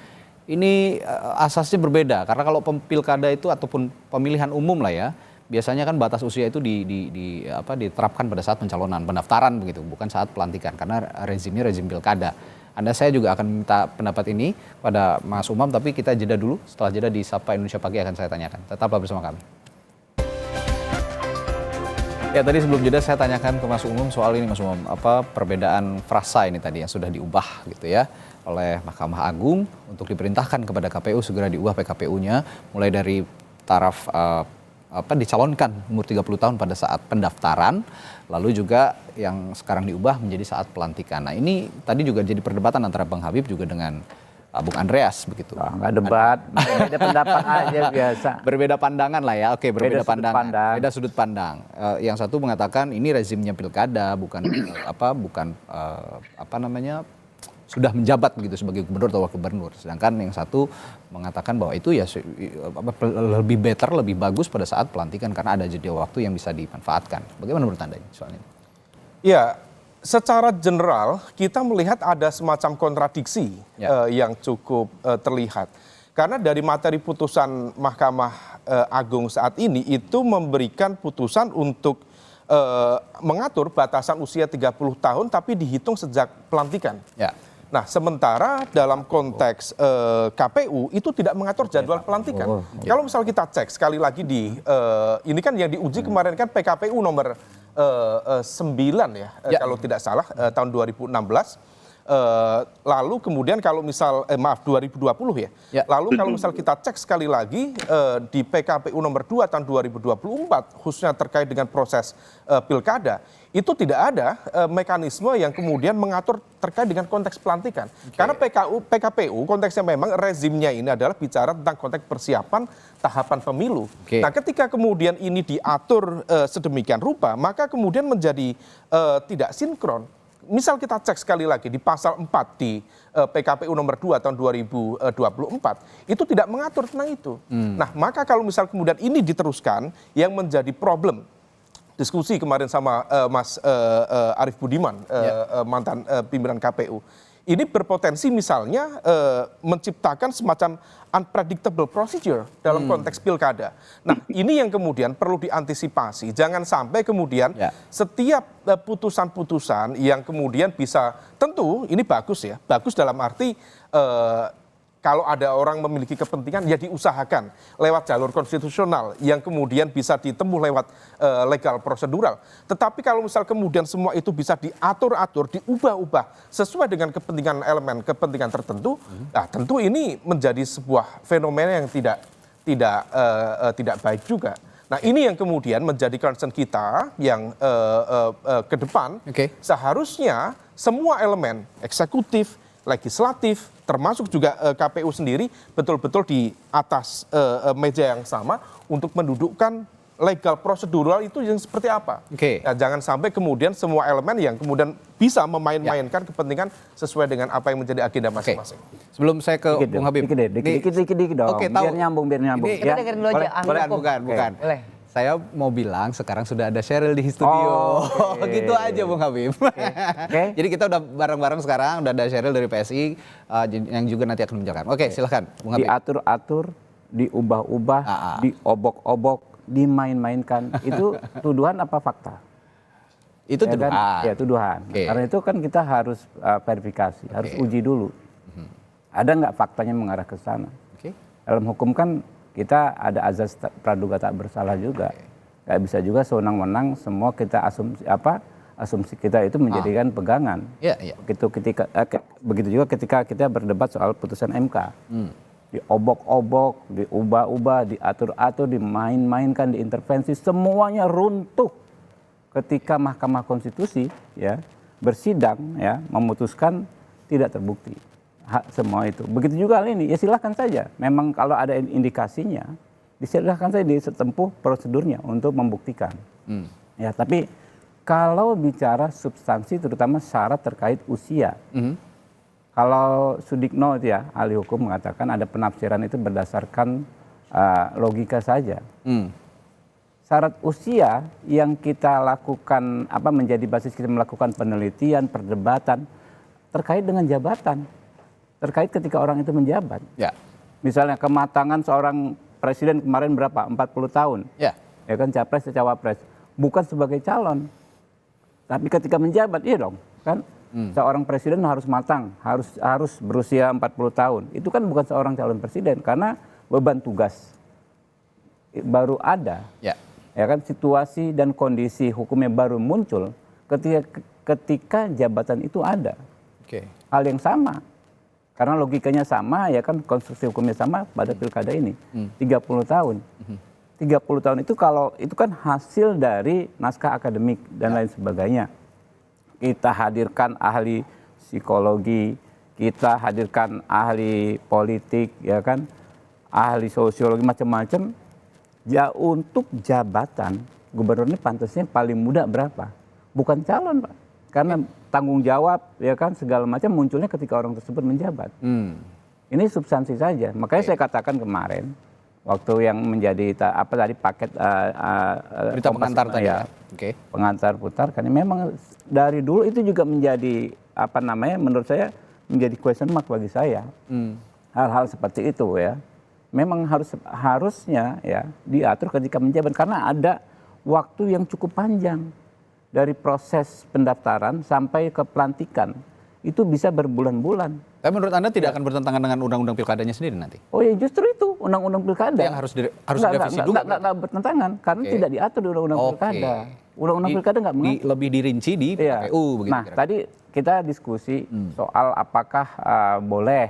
ini asasnya berbeda, karena kalau pilkada itu ataupun pemilihan umum lah ya, biasanya kan batas usia itu diterapkan pada saat pencalonan, pendaftaran begitu, bukan saat pelantikan, karena rezimnya rezim pilkada. Saya juga akan minta pendapat ini pada Mas Umam, tapi kita jeda dulu. Setelah jeda di Sapa Indonesia Pagi akan saya tanyakan. Tetaplah bersama kami. Ya, tadi sebelum jeda saya tanyakan ke Mas Umam soal ini, Mas Umam, apa perbedaan frasa ini tadi yang sudah diubah gitu ya oleh Mahkamah Agung untuk diperintahkan kepada KPU segera diubah PKPU-nya mulai dari taraf dicalonkan umur 30 tahun pada saat pendaftaran, lalu juga yang sekarang diubah menjadi saat pelantikan. Nah, ini tadi juga jadi perdebatan antara Bang Habib juga dengan Bung Andreas begitu. Nggak debat, beda pendapat aja biasa. Berbeda pandangan lah ya, oke, berbeda Beda sudut pandangan, pandang. beda sudut pandang. Yang satu mengatakan ini rezimnya pilkada, bukan sudah menjabat begitu sebagai gubernur atau wakil gubernur. Sedangkan yang satu mengatakan bahwa itu ya lebih better, lebih bagus pada saat pelantikan karena ada jeda waktu yang bisa dimanfaatkan. Bagaimana menurut Anda soal ini? Ya, secara general kita melihat ada semacam kontradiksi yang cukup terlihat. Karena dari materi putusan Mahkamah Agung saat ini itu memberikan putusan untuk mengatur batasan usia 30 tahun tapi dihitung sejak pelantikan. Ya. Nah, sementara dalam konteks KPU itu tidak mengatur jadwal pelantikan. Kalau misal kita cek sekali lagi ini kan yang diuji kemarin kan PKPU nomor 9 ya, kalau tidak salah tahun 2016. Lalu kemudian kalau misal 2020 ya. Lalu kalau misal kita cek sekali lagi di PKPU nomor 2 tahun 2024 khususnya terkait dengan proses pilkada, itu tidak ada mekanisme yang kemudian mengatur terkait dengan konteks pelantikan. Karena PKPU konteksnya memang rezimnya ini adalah bicara tentang konteks persiapan tahapan pemilu. Nah, ketika kemudian ini diatur sedemikian rupa, maka kemudian menjadi tidak sinkron. Misal kita cek sekali lagi di pasal 4 di PKPU nomor 2 tahun 2024 itu tidak mengatur tentang itu. Nah, maka kalau misal kemudian ini diteruskan, yang menjadi problem diskusi kemarin sama Mas Arief Budiman, mantan pimpinan KPU, ini berpotensi misalnya menciptakan semacam unpredictable procedure dalam konteks pilkada. Nah, ini yang kemudian perlu diantisipasi. Jangan sampai kemudian setiap putusan-putusan yang kemudian bisa, tentu ini bagus ya, bagus dalam arti kalau ada orang memiliki kepentingan ya diusahakan lewat jalur konstitusional yang kemudian bisa ditempuh lewat legal prosedural. Tetapi kalau misal kemudian semua itu bisa diatur-atur, diubah-ubah sesuai dengan kepentingan elemen kepentingan tertentu, nah tentu ini menjadi sebuah fenomena yang tidak baik juga. Nah, ini yang kemudian menjadi concern kita yang ke depan. Seharusnya semua elemen eksekutif, legislatif, termasuk juga KPU sendiri betul-betul di atas meja yang sama untuk mendudukkan legal prosedural itu yang seperti apa. Nah, jangan sampai kemudian semua elemen yang kemudian bisa memain-mainkan kepentingan sesuai dengan apa yang menjadi agenda masing-masing. Sebelum saya ke Bung Habib. Dikit dong. Biar nyambung. Kita dengerin dulu aja. Bukan. Saya mau bilang sekarang sudah ada Sheryl di studio. Gitu aja Bung Habib. Jadi kita udah bareng-bareng sekarang, udah ada Sheryl dari PSI yang juga nanti akan menjelaskan. Silahkan Bung Habib. Diatur-atur, diubah-ubah, diobok-obok, dimain-mainkan. Itu tuduhan apa fakta? Itu tuduhan. Ya, tuduhan. Karena itu kan kita harus verifikasi, harus uji dulu. Ada nggak faktanya mengarah ke sana? Dalam hukum kan kita ada azas praduga tak bersalah juga. Gak bisa juga sewenang-wenang semua kita asumsi kita itu menjadikan pegangan. Begitu juga ketika kita berdebat soal putusan MK. Diobok-obok, diubah-ubah, diatur-atur, dimain-mainkan, diintervensi, semuanya runtuh ketika Mahkamah Konstitusi bersidang memutuskan tidak terbukti. Semua itu. Begitu juga hal ini, ya silahkan saja. Memang kalau ada indikasinya, disilahkan saja ditempuh prosedurnya untuk membuktikan. Ya, tapi kalau bicara substansi, terutama syarat terkait usia, Kalau Sudikno itu ya, ahli hukum mengatakan ada penafsiran itu berdasarkan logika saja. Syarat usia yang kita lakukan, menjadi basis kita melakukan penelitian, perdebatan, terkait dengan jabatan. Terkait ketika orang itu menjabat. Ya. Misalnya kematangan seorang presiden kemarin berapa? 40 tahun. Ya. Ya kan, capres atau cawapres. Bukan sebagai calon. Tapi ketika menjabat, iya dong. Kan seorang presiden harus matang, harus berusia 40 tahun. Itu kan bukan seorang calon presiden, karena beban tugas baru ada. Ya kan, situasi dan kondisi hukumnya baru muncul ketika jabatan itu ada. Hal yang sama. Karena logikanya sama, ya kan, konstruksi hukumnya sama pada pilkada ini. 30 tahun. 30 tahun itu itu kan hasil dari naskah akademik dan lain sebagainya. Kita hadirkan ahli psikologi, kita hadirkan ahli politik, ya kan, ahli sosiologi, macam-macam. Ya, untuk jabatan gubernur ini pantasnya paling muda berapa? Bukan calon, Pak. Karena tanggung jawab, ya kan, segala macam munculnya ketika orang tersebut menjabat. Ini substansi saja. Makanya saya katakan kemarin, waktu yang menjadi paket berita pengantar tadi ya. Pengantar putar, karena memang dari dulu itu juga menjadi menurut saya menjadi question mark bagi saya. Hal-hal seperti itu ya. Memang harusnya ya diatur ketika menjabat, karena ada waktu yang cukup panjang dari proses pendaftaran sampai ke pelantikan. Itu bisa berbulan-bulan. Tapi menurut Anda tidak akan bertentangan dengan undang-undang pilkadanya sendiri nanti? Oh ya, justru itu undang-undang pilkada. Yang harus direvisi juga. Nggak bertentangan, karena tidak diatur di undang-undang pilkada. Undang-undang pilkada nggak mengatur. Lebih dirinci di PKPU begitu. Nah, tadi kita diskusi soal apakah boleh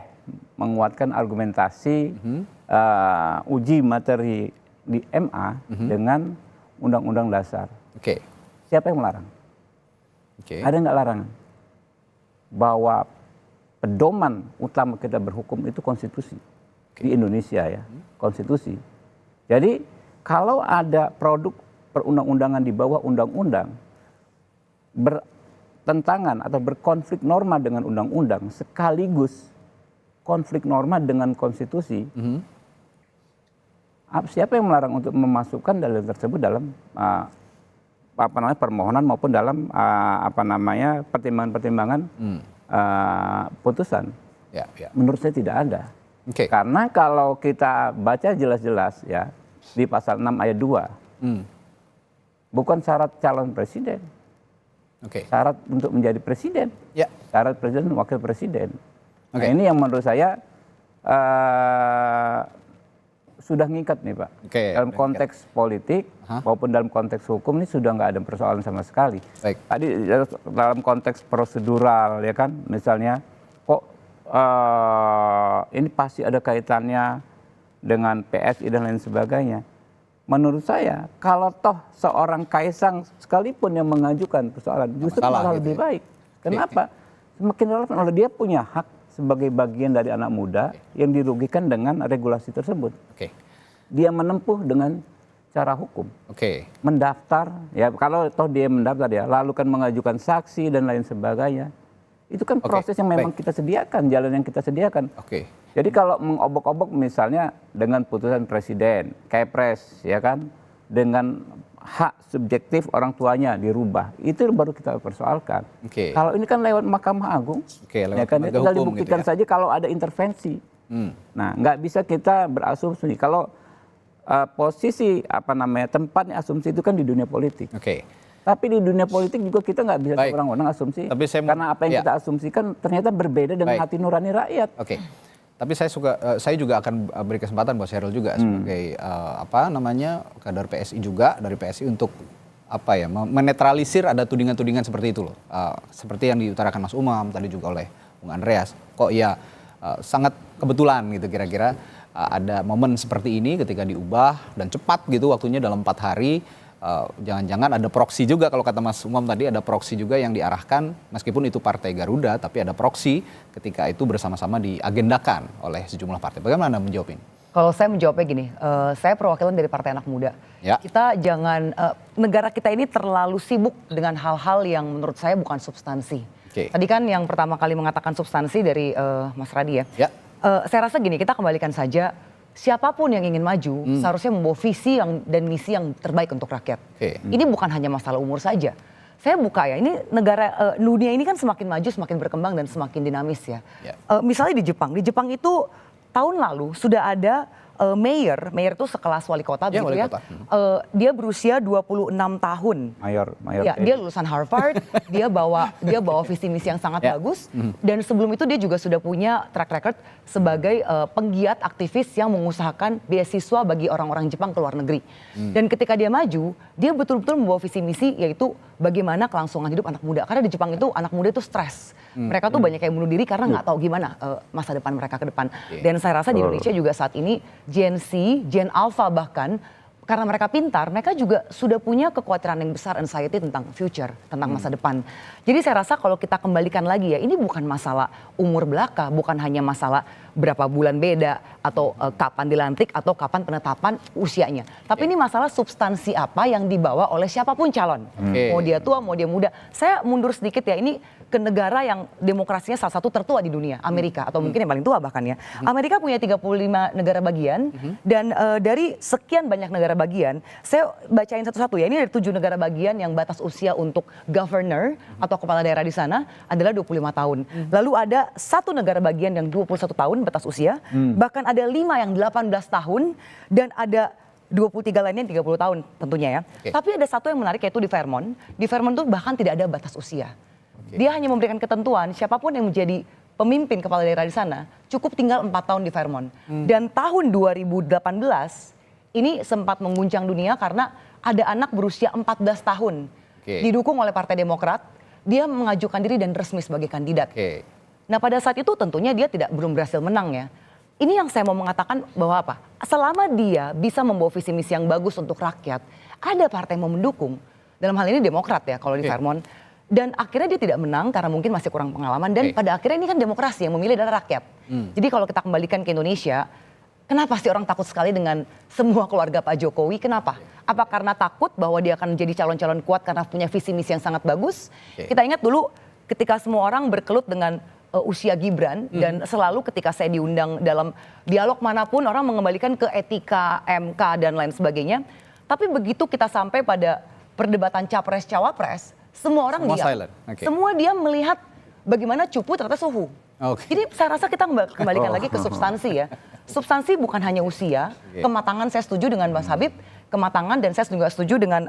menguatkan argumentasi uji materi di MA dengan undang-undang dasar. Siapa yang melarang? Ada nggak larangan? Bahwa pedoman utama kita berhukum itu konstitusi di Indonesia ya, konstitusi. Jadi kalau ada produk perundang-undangan di bawah undang-undang bertentangan atau berkonflik norma dengan undang-undang sekaligus konflik norma dengan konstitusi, siapa yang melarang untuk memasukkan dalil tersebut dalam permohonan maupun dalam pertimbangan-pertimbangan putusan? Menurut saya tidak ada. Karena kalau kita baca jelas-jelas ya di pasal 6 ayat 2, bukan syarat calon presiden, syarat untuk menjadi presiden, syarat presiden dan wakil presiden. Nah, ini yang menurut saya sudah ngikat nih Pak. Dalam konteks politik maupun dalam konteks hukum ini sudah nggak ada persoalan sama sekali. Tadi dalam konteks prosedural ya kan, misalnya kok ini pasti ada kaitannya dengan PSI dan lain sebagainya. Menurut saya kalau toh seorang Kaisang sekalipun yang mengajukan persoalan justru malah lebih baik. Kenapa? Semakin relevan, oleh dia punya hak sebagai bagian dari anak muda yang dirugikan dengan regulasi tersebut. Dia menempuh dengan cara hukum. Mendaftar, ya kalau toh dia mendaftar ya, lalu kan mengajukan saksi dan lain sebagainya. Itu kan proses yang memang kita sediakan, jalan yang kita sediakan. Jadi kalau mengobok-obok misalnya dengan putusan presiden, Kepres, ya kan, dengan hak subjektif orang tuanya dirubah, itu baru kita persoalkan. Kalau ini kan lewat Mahkamah Agung, ya kan, tinggal dibuktikan saja kalau ada intervensi. Nah, nggak bisa kita berasumsi. Kalau posisi tempatnya asumsi itu kan di dunia politik. Tapi di dunia politik juga kita nggak bisa orang-orang asumsi. Karena apa yang kita asumsikan ternyata berbeda dengan hati nurani rakyat. Tapi saya juga akan beri kesempatan buat Syahril juga sebagai kader PSI juga dari PSI untuk menetralisir ada tudingan-tudingan seperti itu loh. Seperti yang diutarakan Mas Umam tadi juga oleh Bung Andreas. Kok ya sangat kebetulan gitu kira-kira ada momen seperti ini ketika diubah dan cepat gitu waktunya dalam 4 hari. Jangan-jangan ada proksi juga, kalau kata Mas Umam tadi ada proksi juga yang diarahkan meskipun itu Partai Garuda, tapi ada proksi ketika itu bersama-sama diagendakan oleh sejumlah partai. Bagaimana Anda menjawab ini? Kalau saya menjawabnya gini, saya perwakilan dari Partai Anak Muda. Kita jangan, negara kita ini terlalu sibuk dengan hal-hal yang menurut saya bukan substansi. Tadi kan yang pertama kali mengatakan substansi dari Mas Radi ya. Saya rasa gini, kita kembalikan saja siapapun yang ingin maju seharusnya membawa visi dan misi yang terbaik untuk rakyat. Ini bukan hanya masalah umur saja. Saya buka ya, ini negara dunia ini kan semakin maju, semakin berkembang dan semakin dinamis ya. Misalnya di Jepang itu tahun lalu sudah ada mayor itu sekelas wali kota begitu ya. Dia berusia 26 tahun. Mayor. Ya, dia lulusan Harvard, dia bawa visi misi yang sangat bagus dan sebelum itu dia juga sudah punya track record sebagai penggiat aktivis yang mengusahakan beasiswa bagi orang-orang Jepang ke luar negeri. Dan ketika dia maju, dia betul-betul membawa visi misi yaitu bagaimana kelangsungan hidup anak muda. Karena di Jepang itu anak muda itu stres. Mereka tuh banyak yang bunuh diri karena nggak tahu gimana masa depan mereka ke depan. Dan saya rasa di Indonesia juga saat ini Gen Z, Gen Alpha bahkan karena mereka pintar, mereka juga sudah punya kekhawatiran yang besar, anxiety tentang future, tentang masa depan. Jadi saya rasa kalau kita kembalikan lagi ya, ini bukan masalah umur belaka, bukan hanya masalah berapa bulan beda, atau kapan dilantik, atau kapan penetapan usianya. Tapi ini masalah substansi apa yang dibawa oleh siapapun calon. Mau dia tua, mau dia muda. Saya mundur sedikit ya, ini ke negara yang demokrasinya salah satu tertua di dunia, Amerika, atau mungkin yang paling tua bahkan ya. Amerika punya 35 negara bagian, dan dari sekian banyak negara bagian, saya bacain satu-satu ya, ini dari 7 negara bagian yang batas usia untuk governor atau kepala daerah di sana adalah 25 tahun. Lalu ada 1 negara bagian yang 21 tahun batas usia, bahkan ada 5 yang 18 tahun, dan ada 23 lainnya 30 tahun tentunya ya. Tapi ada satu yang menarik yaitu di Vermont. Di Vermont itu bahkan tidak ada batas usia. Dia hanya memberikan ketentuan siapapun yang menjadi pemimpin kepala daerah di sana cukup tinggal 4 tahun di Vermont. Dan tahun 2018 ini sempat mengguncang dunia karena ada anak berusia 14 tahun. Didukung oleh Partai Demokrat, dia mengajukan diri dan resmi sebagai kandidat. Nah pada saat itu tentunya dia belum berhasil menang ya. Ini yang saya mau mengatakan bahwa apa? Selama dia bisa membawa visi misi yang bagus untuk rakyat, ada partai yang mau mendukung. Dalam hal ini Demokrat ya kalau di Vermont. Dan akhirnya dia tidak menang karena mungkin masih kurang pengalaman. Dan pada akhirnya ini kan demokrasi, yang memilih adalah rakyat. Jadi kalau kita kembalikan ke Indonesia, kenapa sih orang takut sekali dengan semua keluarga Pak Jokowi? Kenapa? Apa karena takut bahwa dia akan menjadi calon-calon kuat karena punya visi misi yang sangat bagus? Kita ingat dulu ketika semua orang berkelut dengan usia Gibran, dan selalu ketika saya diundang dalam dialog manapun orang mengembalikan ke etika, MK dan lain sebagainya. Tapi begitu kita sampai pada perdebatan Capres-Cawapres, semua orang diam. Semua dia melihat bagaimana cupu ternyata suhu. Jadi saya rasa kita kembalikan lagi ke substansi ya. Substansi bukan hanya usia, kematangan saya setuju dengan Mas Habib, kematangan, dan saya juga setuju dengan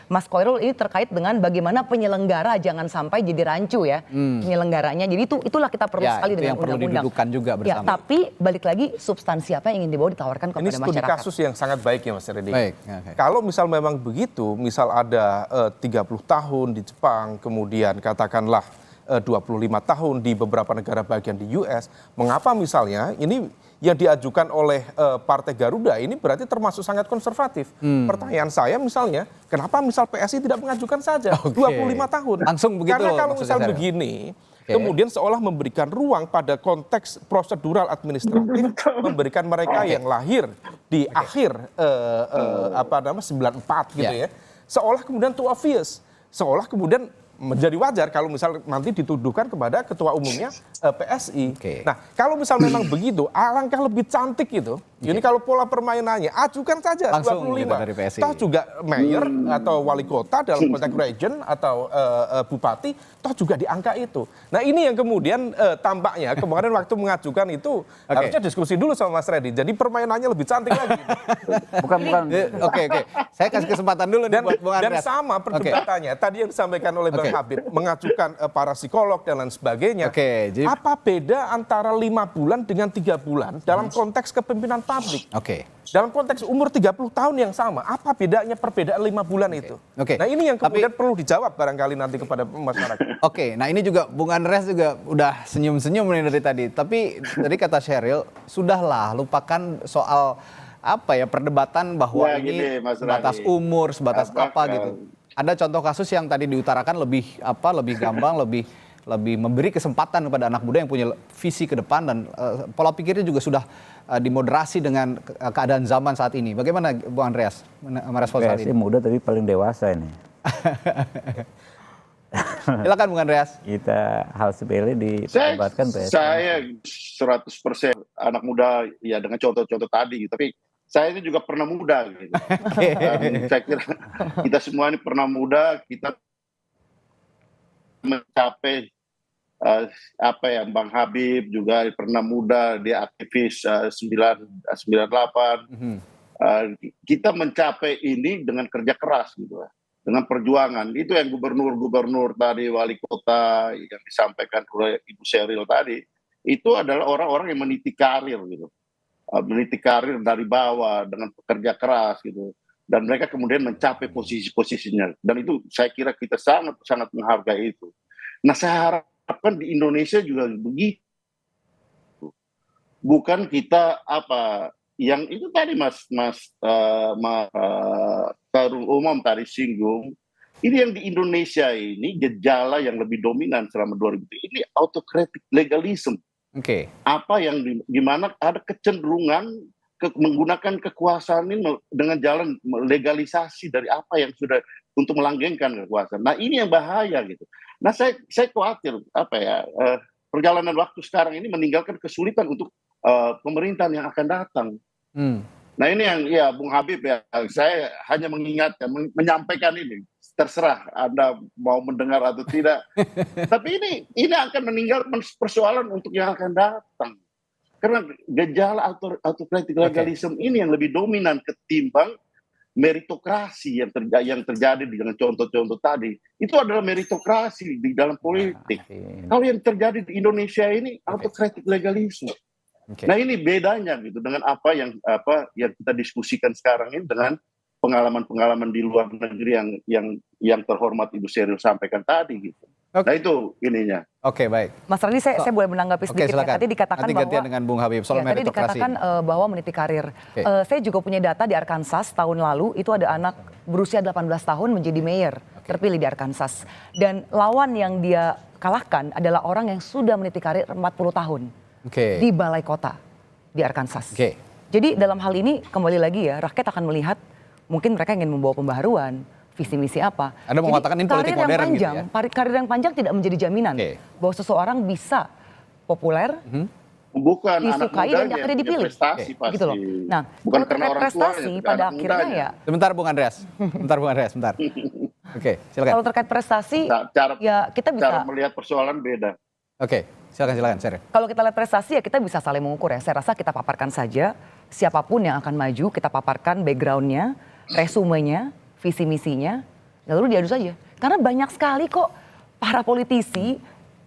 Mas Khoirul ini terkait dengan bagaimana penyelenggara jangan sampai jadi rancu ya penyelenggaranya. Jadi itulah kita perlu sekali dengan undang-undang. Itu yang perlu didudukan juga bersama. Ya, tapi balik lagi substansi apa yang ingin dibawa ditawarkan kepada masyarakat. Ini studi kasus yang sangat baik ya Mas Redi. Kalau misal memang begitu, misal ada 30 tahun di Jepang, kemudian katakanlah 25 tahun di beberapa negara bagian di US, mengapa misalnya ini yang diajukan oleh Partai Garuda ini berarti termasuk sangat konservatif. Pertanyaan saya misalnya, kenapa misal PSI tidak mengajukan saja 25 tahun? Langsung begitu. Karena kalau misal begini, kemudian seolah memberikan ruang pada konteks prosedural administratif, memberikan mereka yang lahir di akhir 94 gitu ya, seolah kemudian too obvious, seolah kemudian menjadi wajar kalau misal nanti dituduhkan kepada ketua umumnya PSI. Nah, kalau misal memang begitu, alangkah lebih cantik gitu. Ini kalau pola permainannya, ajukan saja langsung 25. Gitu dari PSI. Toh juga mayor atau wali kota dalam konteks region atau bupati, toh juga di angka itu. Nah, ini yang kemudian tampaknya kemarin waktu mengajukan itu harusnya diskusi dulu sama Mas Redi. Jadi permainannya lebih cantik lagi. Bukan. Oke. Saya kasih kesempatan dulu nih buat Bung Andreas. Dan sama perdebatannya, tadi yang disampaikan oleh Bang Habib, mengajukan para psikolog dan lain sebagainya. Jadi apa beda antara 5 bulan dengan 3 bulan dalam konteks kepemimpinan publik? Dalam konteks umur 30 tahun yang sama, apa bedanya perbedaan 5 bulan itu? Nah ini yang kemudian perlu dijawab barangkali nanti kepada masyarakat. Nah ini juga Bung Andreas juga udah senyum-senyum nih dari tadi. Tapi tadi kata Sheryl, sudahlah lupakan soal apa ya perdebatan bahwa ini sebatas umur, sebatas apa gitu. Ada contoh kasus yang tadi diutarakan lebih gamblang, lebih memberi kesempatan kepada anak muda yang punya visi ke depan, dan pola pikirnya juga sudah dimoderasi dengan keadaan zaman saat ini. Bagaimana Bung Andreas merespons hal ini? PSI muda tapi paling dewasa ini. Silakan Bung Andreas. Kita hal sepele diperdebatkan Saya 100% anak muda ya dengan contoh-contoh tadi, tapi saya ini juga pernah muda gitu. Dan saya kira kita semua ini pernah muda, kita mencapai apa ya, Bang Habib juga pernah muda, dia aktivis 98. Kita mencapai ini dengan kerja keras gitu, dengan perjuangan. Itu yang gubernur-gubernur tadi, wali kota yang disampaikan oleh Ibu Sheryl tadi, itu adalah orang-orang yang meniti karir gitu, meniti karir dari bawah dengan pekerja keras gitu, dan mereka kemudian mencapai posisi-posisinya. Dan itu saya kira kita sangat menghargai itu. Nah, saya harapkan di Indonesia juga begitu. Bukan kita yang itu tadi Mas Tarung Umum tadi singgung, ini yang di Indonesia ini gejala yang lebih dominan selama 2000 ini autocratic legalism. Apa yang gimana ada kecenderungan menggunakan kekuasaan ini dengan jalan legalisasi dari apa yang sudah untuk melanggengkan kekuasaan. Nah, ini yang bahaya gitu. Nah, saya khawatir perjalanan waktu sekarang ini meninggalkan kesulitan untuk pemerintahan yang akan datang. Nah, ini yang ya Bung Habib ya, saya hanya mengingatkan, menyampaikan ini. Terserah Anda mau mendengar atau tidak. Tapi ini akan meninggalkan persoalan untuk yang akan datang. Karena gejala autocratic legalism ini yang lebih dominan ketimbang meritokrasi yang terjadi dengan contoh-contoh tadi. Itu adalah meritokrasi di dalam politik. Kalau yang terjadi di Indonesia ini autocratic legalism. Nah, ini bedanya gitu dengan apa yang kita diskusikan sekarang ini dengan pengalaman-pengalaman di luar negeri yang terhormat Ibu Sheryl sampaikan tadi gitu. Nah, itu ininya. Oke, baik. Mas Rani, saya boleh menanggapi sedikit. Silakan. Tadi dikatakan nanti gantian dengan Bung Habib soal tadi meritokrasi. dikatakan bahwa meniti karir. Saya juga punya data di Arkansas tahun lalu, itu ada anak berusia 18 tahun menjadi mayor, terpilih di Arkansas. Dan lawan yang dia kalahkan adalah orang yang sudah meniti karir 40 tahun di balai kota di Arkansas. Jadi dalam hal ini kembali lagi ya, rakyat akan melihat mungkin mereka ingin membawa pembaharuan, visi misi apa. Anda mau mengatakan ini politik modern gitu ya? Karir yang panjang tidak menjadi jaminan bahwa seseorang bisa populer, bukan disukai dan akhirnya dipilih. Prestasi pasti. Gitu loh. Nah, bukan kalau terkait prestasi pada akhirnya ya. Sebentar Bung Andreas. Sebentar. Oke, silakan. Kalau terkait prestasi ya kita bisa cara melihat persoalan beda. Oke, silakan Sheryl. Kalau kita lihat prestasi ya kita bisa saling mengukur ya. Saya rasa kita paparkan saja siapapun yang akan maju, kita paparkan backgroundnya, resumenya, visi misinya, lalu diadu saja. Karena banyak sekali kok para politisi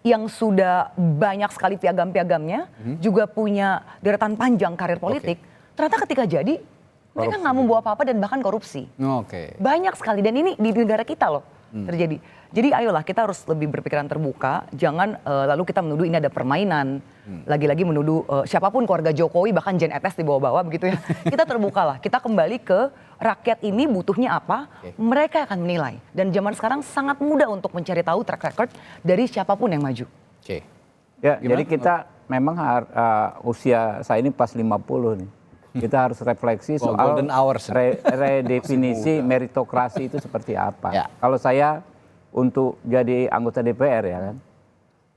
yang sudah banyak sekali piagam-piagamnya, juga punya deretan panjang karir politik. Ternyata ketika jadi mereka nggak membawa apa-apa dan bahkan korupsi. Banyak sekali, dan ini di negara kita loh terjadi. Jadi ayolah kita harus lebih berpikiran terbuka, jangan lalu kita menuduh ini ada permainan, lagi-lagi menuduh siapapun keluarga Jokowi bahkan Jan Etes dibawa-bawa begitu ya. Kita terbuka lah, kita kembali ke rakyat ini butuhnya apa, mereka akan menilai. Dan zaman sekarang sangat mudah untuk mencari tahu track record dari siapapun yang maju. Ya, jadi kita memang usia saya ini pas 50 nih. Kita harus refleksi soal redefinisi meritokrasi itu seperti apa. Kalau saya untuk jadi anggota DPR ya kan,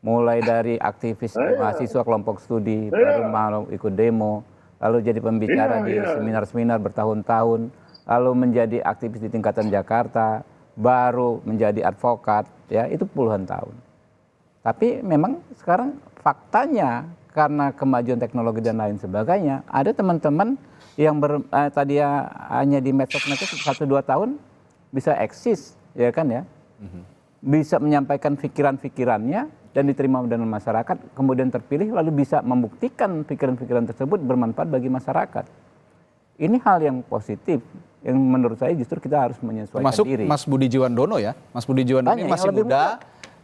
mulai dari aktivis mahasiswa kelompok studi, baru mau ikut demo, lalu jadi pembicara di seminar-seminar bertahun-tahun, lalu menjadi aktivis di tingkatan Jakarta, baru menjadi advokat, ya itu puluhan tahun. Tapi memang sekarang faktanya karena kemajuan teknologi dan lain sebagainya, ada teman-teman yang tadi ya hanya di medsos 1-2 tahun bisa eksis, ya kan ya, bisa menyampaikan pikiran-pikirannya dan diterima dengan masyarakat, kemudian terpilih lalu bisa membuktikan pikiran-pikiran tersebut bermanfaat bagi masyarakat. Ini hal yang positif yang menurut saya justru kita harus menyesuaikan diri. Mas Budi Jiwandono ya, Mas Budi Jiwandono ini masih muda.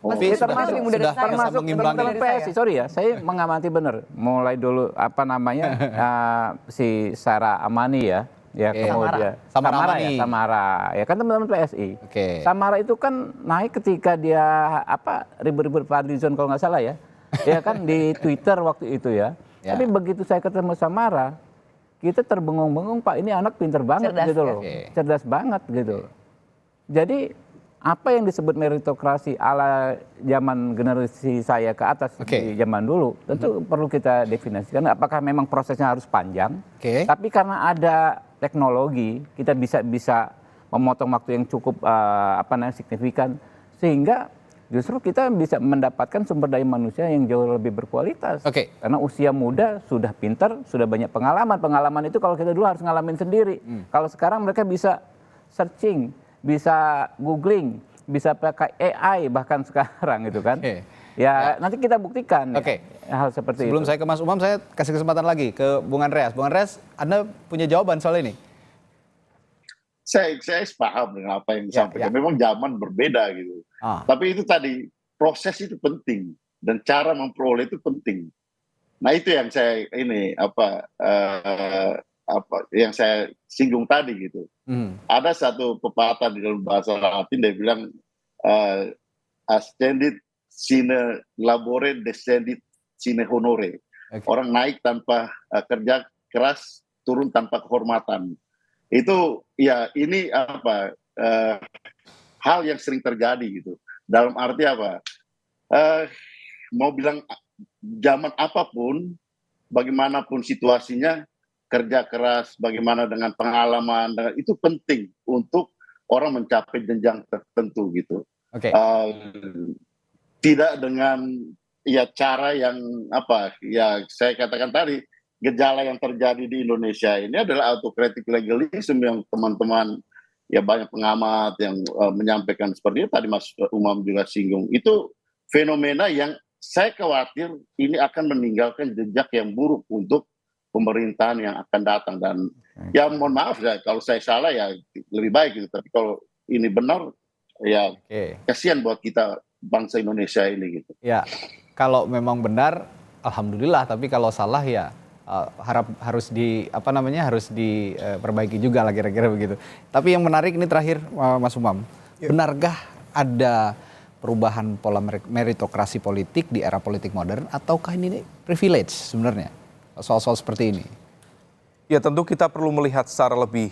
Tapi termasuk teman-teman PSI, sorry ya, saya mengamati benar. Mulai dulu si Sarah Amani ya kemudian Samara ya kan teman-teman PSI. Samara itu kan naik ketika dia ribut-ribut Fadlizon kalau nggak salah ya, ya kan di Twitter waktu itu ya. Tapi begitu saya ketemu Samara, kita terbengong-bengong, Pak ini anak pinter banget gitu loh, cerdas banget gitu. Jadi apa yang disebut meritokrasi ala zaman generasi saya ke atas di zaman dulu, tentu perlu kita definisikan apakah memang prosesnya harus panjang. Tapi karena ada teknologi, kita bisa memotong waktu yang cukup signifikan, sehingga justru kita bisa mendapatkan sumber daya manusia yang jauh lebih berkualitas. Karena usia muda sudah pintar, sudah banyak pengalaman. Pengalaman itu kalau kita dulu harus ngalamin sendiri. Kalau sekarang mereka bisa searching, bisa googling, bisa pakai AI bahkan sekarang gitu kan. Ya nanti kita buktikan hal seperti Sebelum itu. saya ke Mas Umam, saya kasih kesempatan lagi ke Bung Andreas. Bung Andreas, Anda punya jawaban soal ini? Saya paham dengan apa yang disampaikan. Memang zaman berbeda gitu. Tapi itu tadi, proses itu penting dan cara memperoleh itu penting. Nah itu yang saya yang saya singgung tadi gitu. Ada satu pepatah di dalam bahasa Latin, dia bilang ascendit sine labore, descendit sine honore. Orang naik tanpa kerja keras, turun tanpa kehormatan. Itu ya ini hal yang sering terjadi gitu. Dalam arti apa? Mau bilang zaman apapun, bagaimanapun situasinya, kerja keras, bagaimana dengan pengalaman, itu penting untuk orang mencapai jenjang tertentu gitu. Tidak dengan cara yang saya katakan tadi, gejala yang terjadi di Indonesia ini adalah autocratic legalism yang teman-teman banyak pengamat yang menyampaikan seperti itu, tadi Mas Umam juga singgung. Itu fenomena yang saya khawatir ini akan meninggalkan jejak yang buruk untuk pemerintahan yang akan datang. Dan ya mohon maaf ya kalau saya salah ya lebih baik gitu, tapi kalau ini benar ya kasihan buat kita bangsa Indonesia ini gitu. Ya, kalau memang benar alhamdulillah, tapi kalau salah ya harus diperbaiki juga lah kira-kira begitu. Tapi yang menarik ini terakhir Mas Umam, benarkah ada perubahan pola meritokrasi politik di era politik modern ataukah ini privilege sebenarnya? Soal-soal seperti ini. Ya tentu kita perlu melihat secara lebih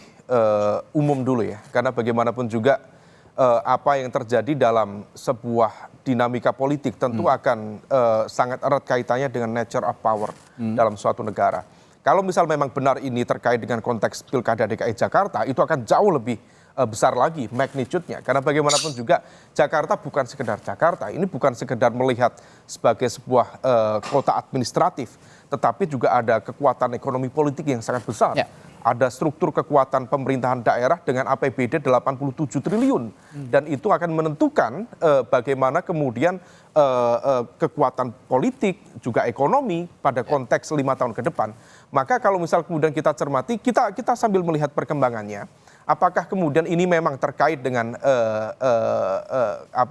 umum dulu ya, karena bagaimanapun juga apa yang terjadi dalam sebuah dinamika politik tentu akan sangat erat kaitannya dengan nature of power dalam suatu negara. Kalau misal memang benar ini terkait dengan konteks Pilkada DKI Jakarta, itu akan jauh lebih besar lagi magnitude-nya. Karena bagaimanapun juga Jakarta bukan sekedar Jakarta, ini bukan sekedar melihat sebagai sebuah kota administratif, tetapi juga ada kekuatan ekonomi politik yang sangat besar. Ada struktur kekuatan pemerintahan daerah dengan APBD 87 triliun. Dan itu akan menentukan bagaimana kemudian kekuatan politik, juga ekonomi pada konteks 5 tahun ke depan. Maka kalau misal kemudian kita cermati, kita sambil melihat perkembangannya, apakah kemudian ini memang terkait dengan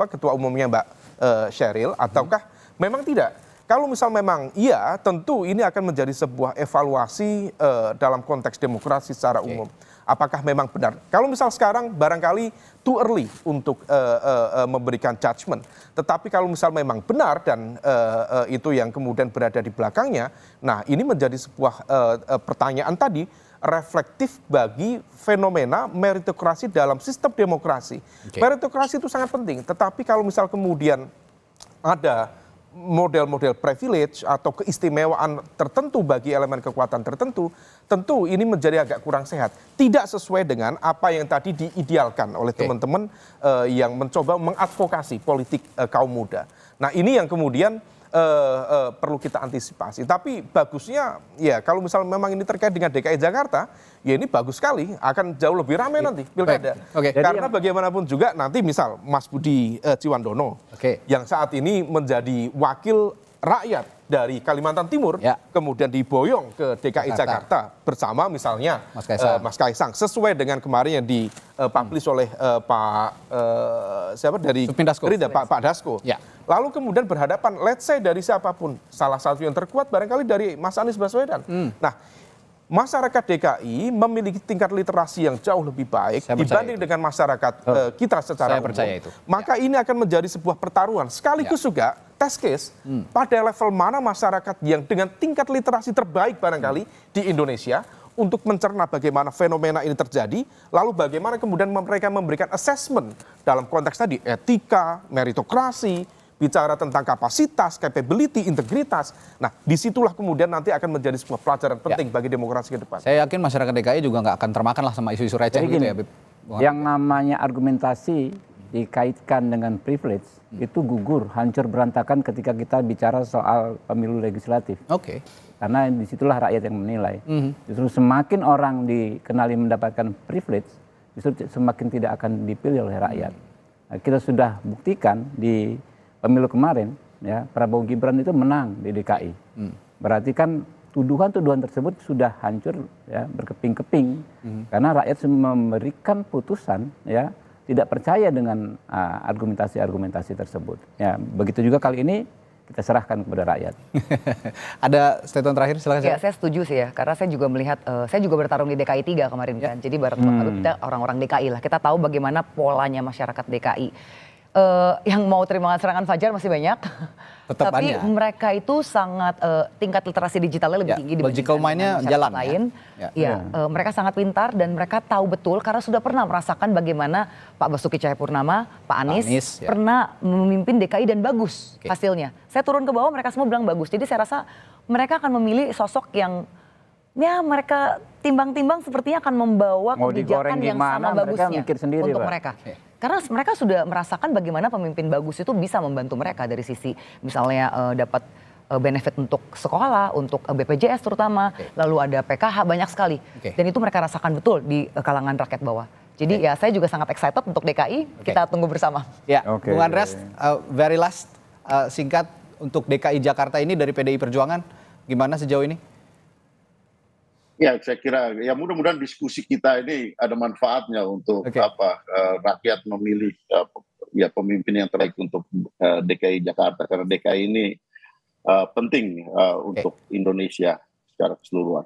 ketua umumnya Mbak Sheryl, ataukah memang tidak? Kalau misal memang iya, tentu ini akan menjadi sebuah evaluasi dalam konteks demokrasi secara umum. Apakah memang benar? Kalau misal sekarang barangkali too early untuk memberikan judgment. Tetapi kalau misal memang benar dan itu yang kemudian berada di belakangnya, nah ini menjadi sebuah pertanyaan tadi, reflektif bagi fenomena meritokrasi dalam sistem demokrasi. Meritokrasi itu sangat penting, tetapi kalau misal kemudian ada model-model privilege atau keistimewaan tertentu bagi elemen kekuatan tertentu, tentu ini menjadi agak kurang sehat. Tidak sesuai dengan apa yang tadi diidealkan oleh teman-teman yang mencoba mengadvokasi politik kaum muda. Nah ini yang kemudian perlu kita antisipasi. Tapi bagusnya ya kalau misalnya memang ini terkait dengan DKI Jakarta, ya ini bagus sekali, akan jauh lebih ramai nanti pilkada. Karena bagaimanapun juga nanti misal Mas Budi Ciwandono yang saat ini menjadi wakil rakyat dari Kalimantan Timur, kemudian diboyong ke DKI Jakarta bersama misalnya Mas Kaisang, sesuai dengan kemarin yang dipublish oleh Pak Pak Dasko. Lalu kemudian berhadapan, let's say dari siapapun, salah satu yang terkuat barangkali dari Mas Anies Baswedan. Nah, masyarakat DKI memiliki tingkat literasi yang jauh lebih baik dibanding dengan masyarakat kita secara umum. Maka ini akan menjadi sebuah pertaruhan. Sekaligus juga test case pada level mana masyarakat yang dengan tingkat literasi terbaik barangkali di Indonesia untuk mencerna bagaimana fenomena ini terjadi, lalu bagaimana kemudian mereka memberikan assessment dalam konteks tadi etika, meritokrasi, bicara tentang kapasitas, capability, integritas. Nah, disitulah kemudian nanti akan menjadi sebuah pelajaran penting bagi demokrasi ke depan. Saya yakin masyarakat DKI juga nggak akan termakan lah sama isu-isu receh Jadi gitu gini, ya, Bib. yang namanya argumentasi dikaitkan dengan privilege itu gugur, hancur berantakan ketika kita bicara soal pemilu legislatif. Oke. Karena disitulah rakyat yang menilai. Justru semakin orang dikenali mendapatkan privilege, justru semakin tidak akan dipilih oleh rakyat. Nah, kita sudah buktikan di pemilu kemarin, ya Prabowo Gibran itu menang di DKI. Berarti kan tuduhan-tuduhan tersebut sudah hancur, ya berkeping-keping, karena rakyat memberikan putusan, ya tidak percaya dengan argumentasi-argumentasi tersebut. Ya begitu juga kali ini. Kita serahkan kepada rakyat. Ada statement terakhir, silakan. Ya, saya setuju sih ya, karena saya juga melihat, saya juga bertarung di DKI 3 kemarin kan, jadi bareng kita orang-orang DKI lah, kita tahu bagaimana polanya masyarakat DKI. Yang mau terima serangan Fajar masih banyak, Tetap tapi ada. mereka itu sangat tingkat literasi digitalnya lebih tinggi logical dibandingkan mind-nya dengan jalan masyarakat lain. ya. Mereka sangat pintar dan mereka tahu betul karena sudah pernah merasakan bagaimana Pak Basuki Cahayapurnama, Pak Anies ya. pernah memimpin DKI dan bagus hasilnya. Saya turun ke bawah, mereka semua bilang bagus. Jadi saya rasa mereka akan memilih sosok yang ya mereka timbang-timbang sepertinya akan membawa Mau digoreng kebijakan yang gimana, sama mereka bagusnya mikir sendiri, untuk Pak. mereka. Karena mereka sudah merasakan bagaimana pemimpin bagus itu bisa membantu mereka dari sisi misalnya dapat benefit untuk sekolah, untuk BPJS terutama, lalu ada PKH banyak sekali. Dan itu mereka rasakan betul di kalangan rakyat bawah. Jadi ya saya juga sangat excited untuk DKI, kita tunggu bersama. Ya, Bung Andreas, very last, singkat untuk DKI Jakarta ini dari PDI Perjuangan, gimana sejauh ini? Ya, saya kira ya mudah-mudahan diskusi kita ini ada manfaatnya untuk rakyat memilih ya pemimpin yang terbaik untuk DKI Jakarta, karena DKI ini penting untuk Indonesia secara keseluruhan.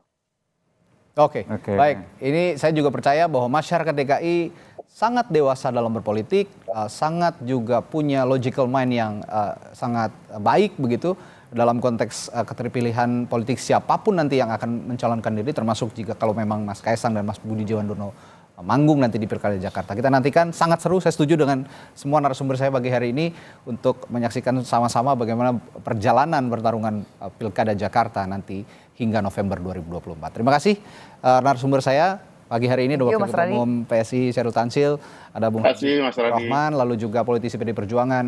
Oke, baik. Ini saya juga percaya bahwa masyarakat DKI sangat dewasa dalam berpolitik, sangat juga punya logical mind yang sangat baik begitu dalam konteks keterpilihan politik siapapun nanti yang akan mencalonkan diri, termasuk jika kalau memang Mas Kaisang dan Mas Budi Jiwandono manggung nanti di Pilkada Jakarta. Kita nantikan, sangat seru, saya setuju dengan semua narasumber saya pagi hari ini untuk menyaksikan sama-sama bagaimana perjalanan pertarungan Pilkada Jakarta nanti hingga November 2024. Terima kasih narasumber saya pagi hari ini, Wakil Ketua Umum PSI Syahrul Tansil, ada Bung Rohman, lalu juga politisi PD Perjuangan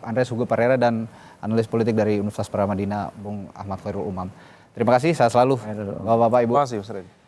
Andreas Hugo Pereira, dan analis politik dari Universitas Paramadina Bung Ahmad Khairul Umam. Terima kasih, saya selalu Bapak-Bapak, Ibu. Terima kasih, Mas Redi.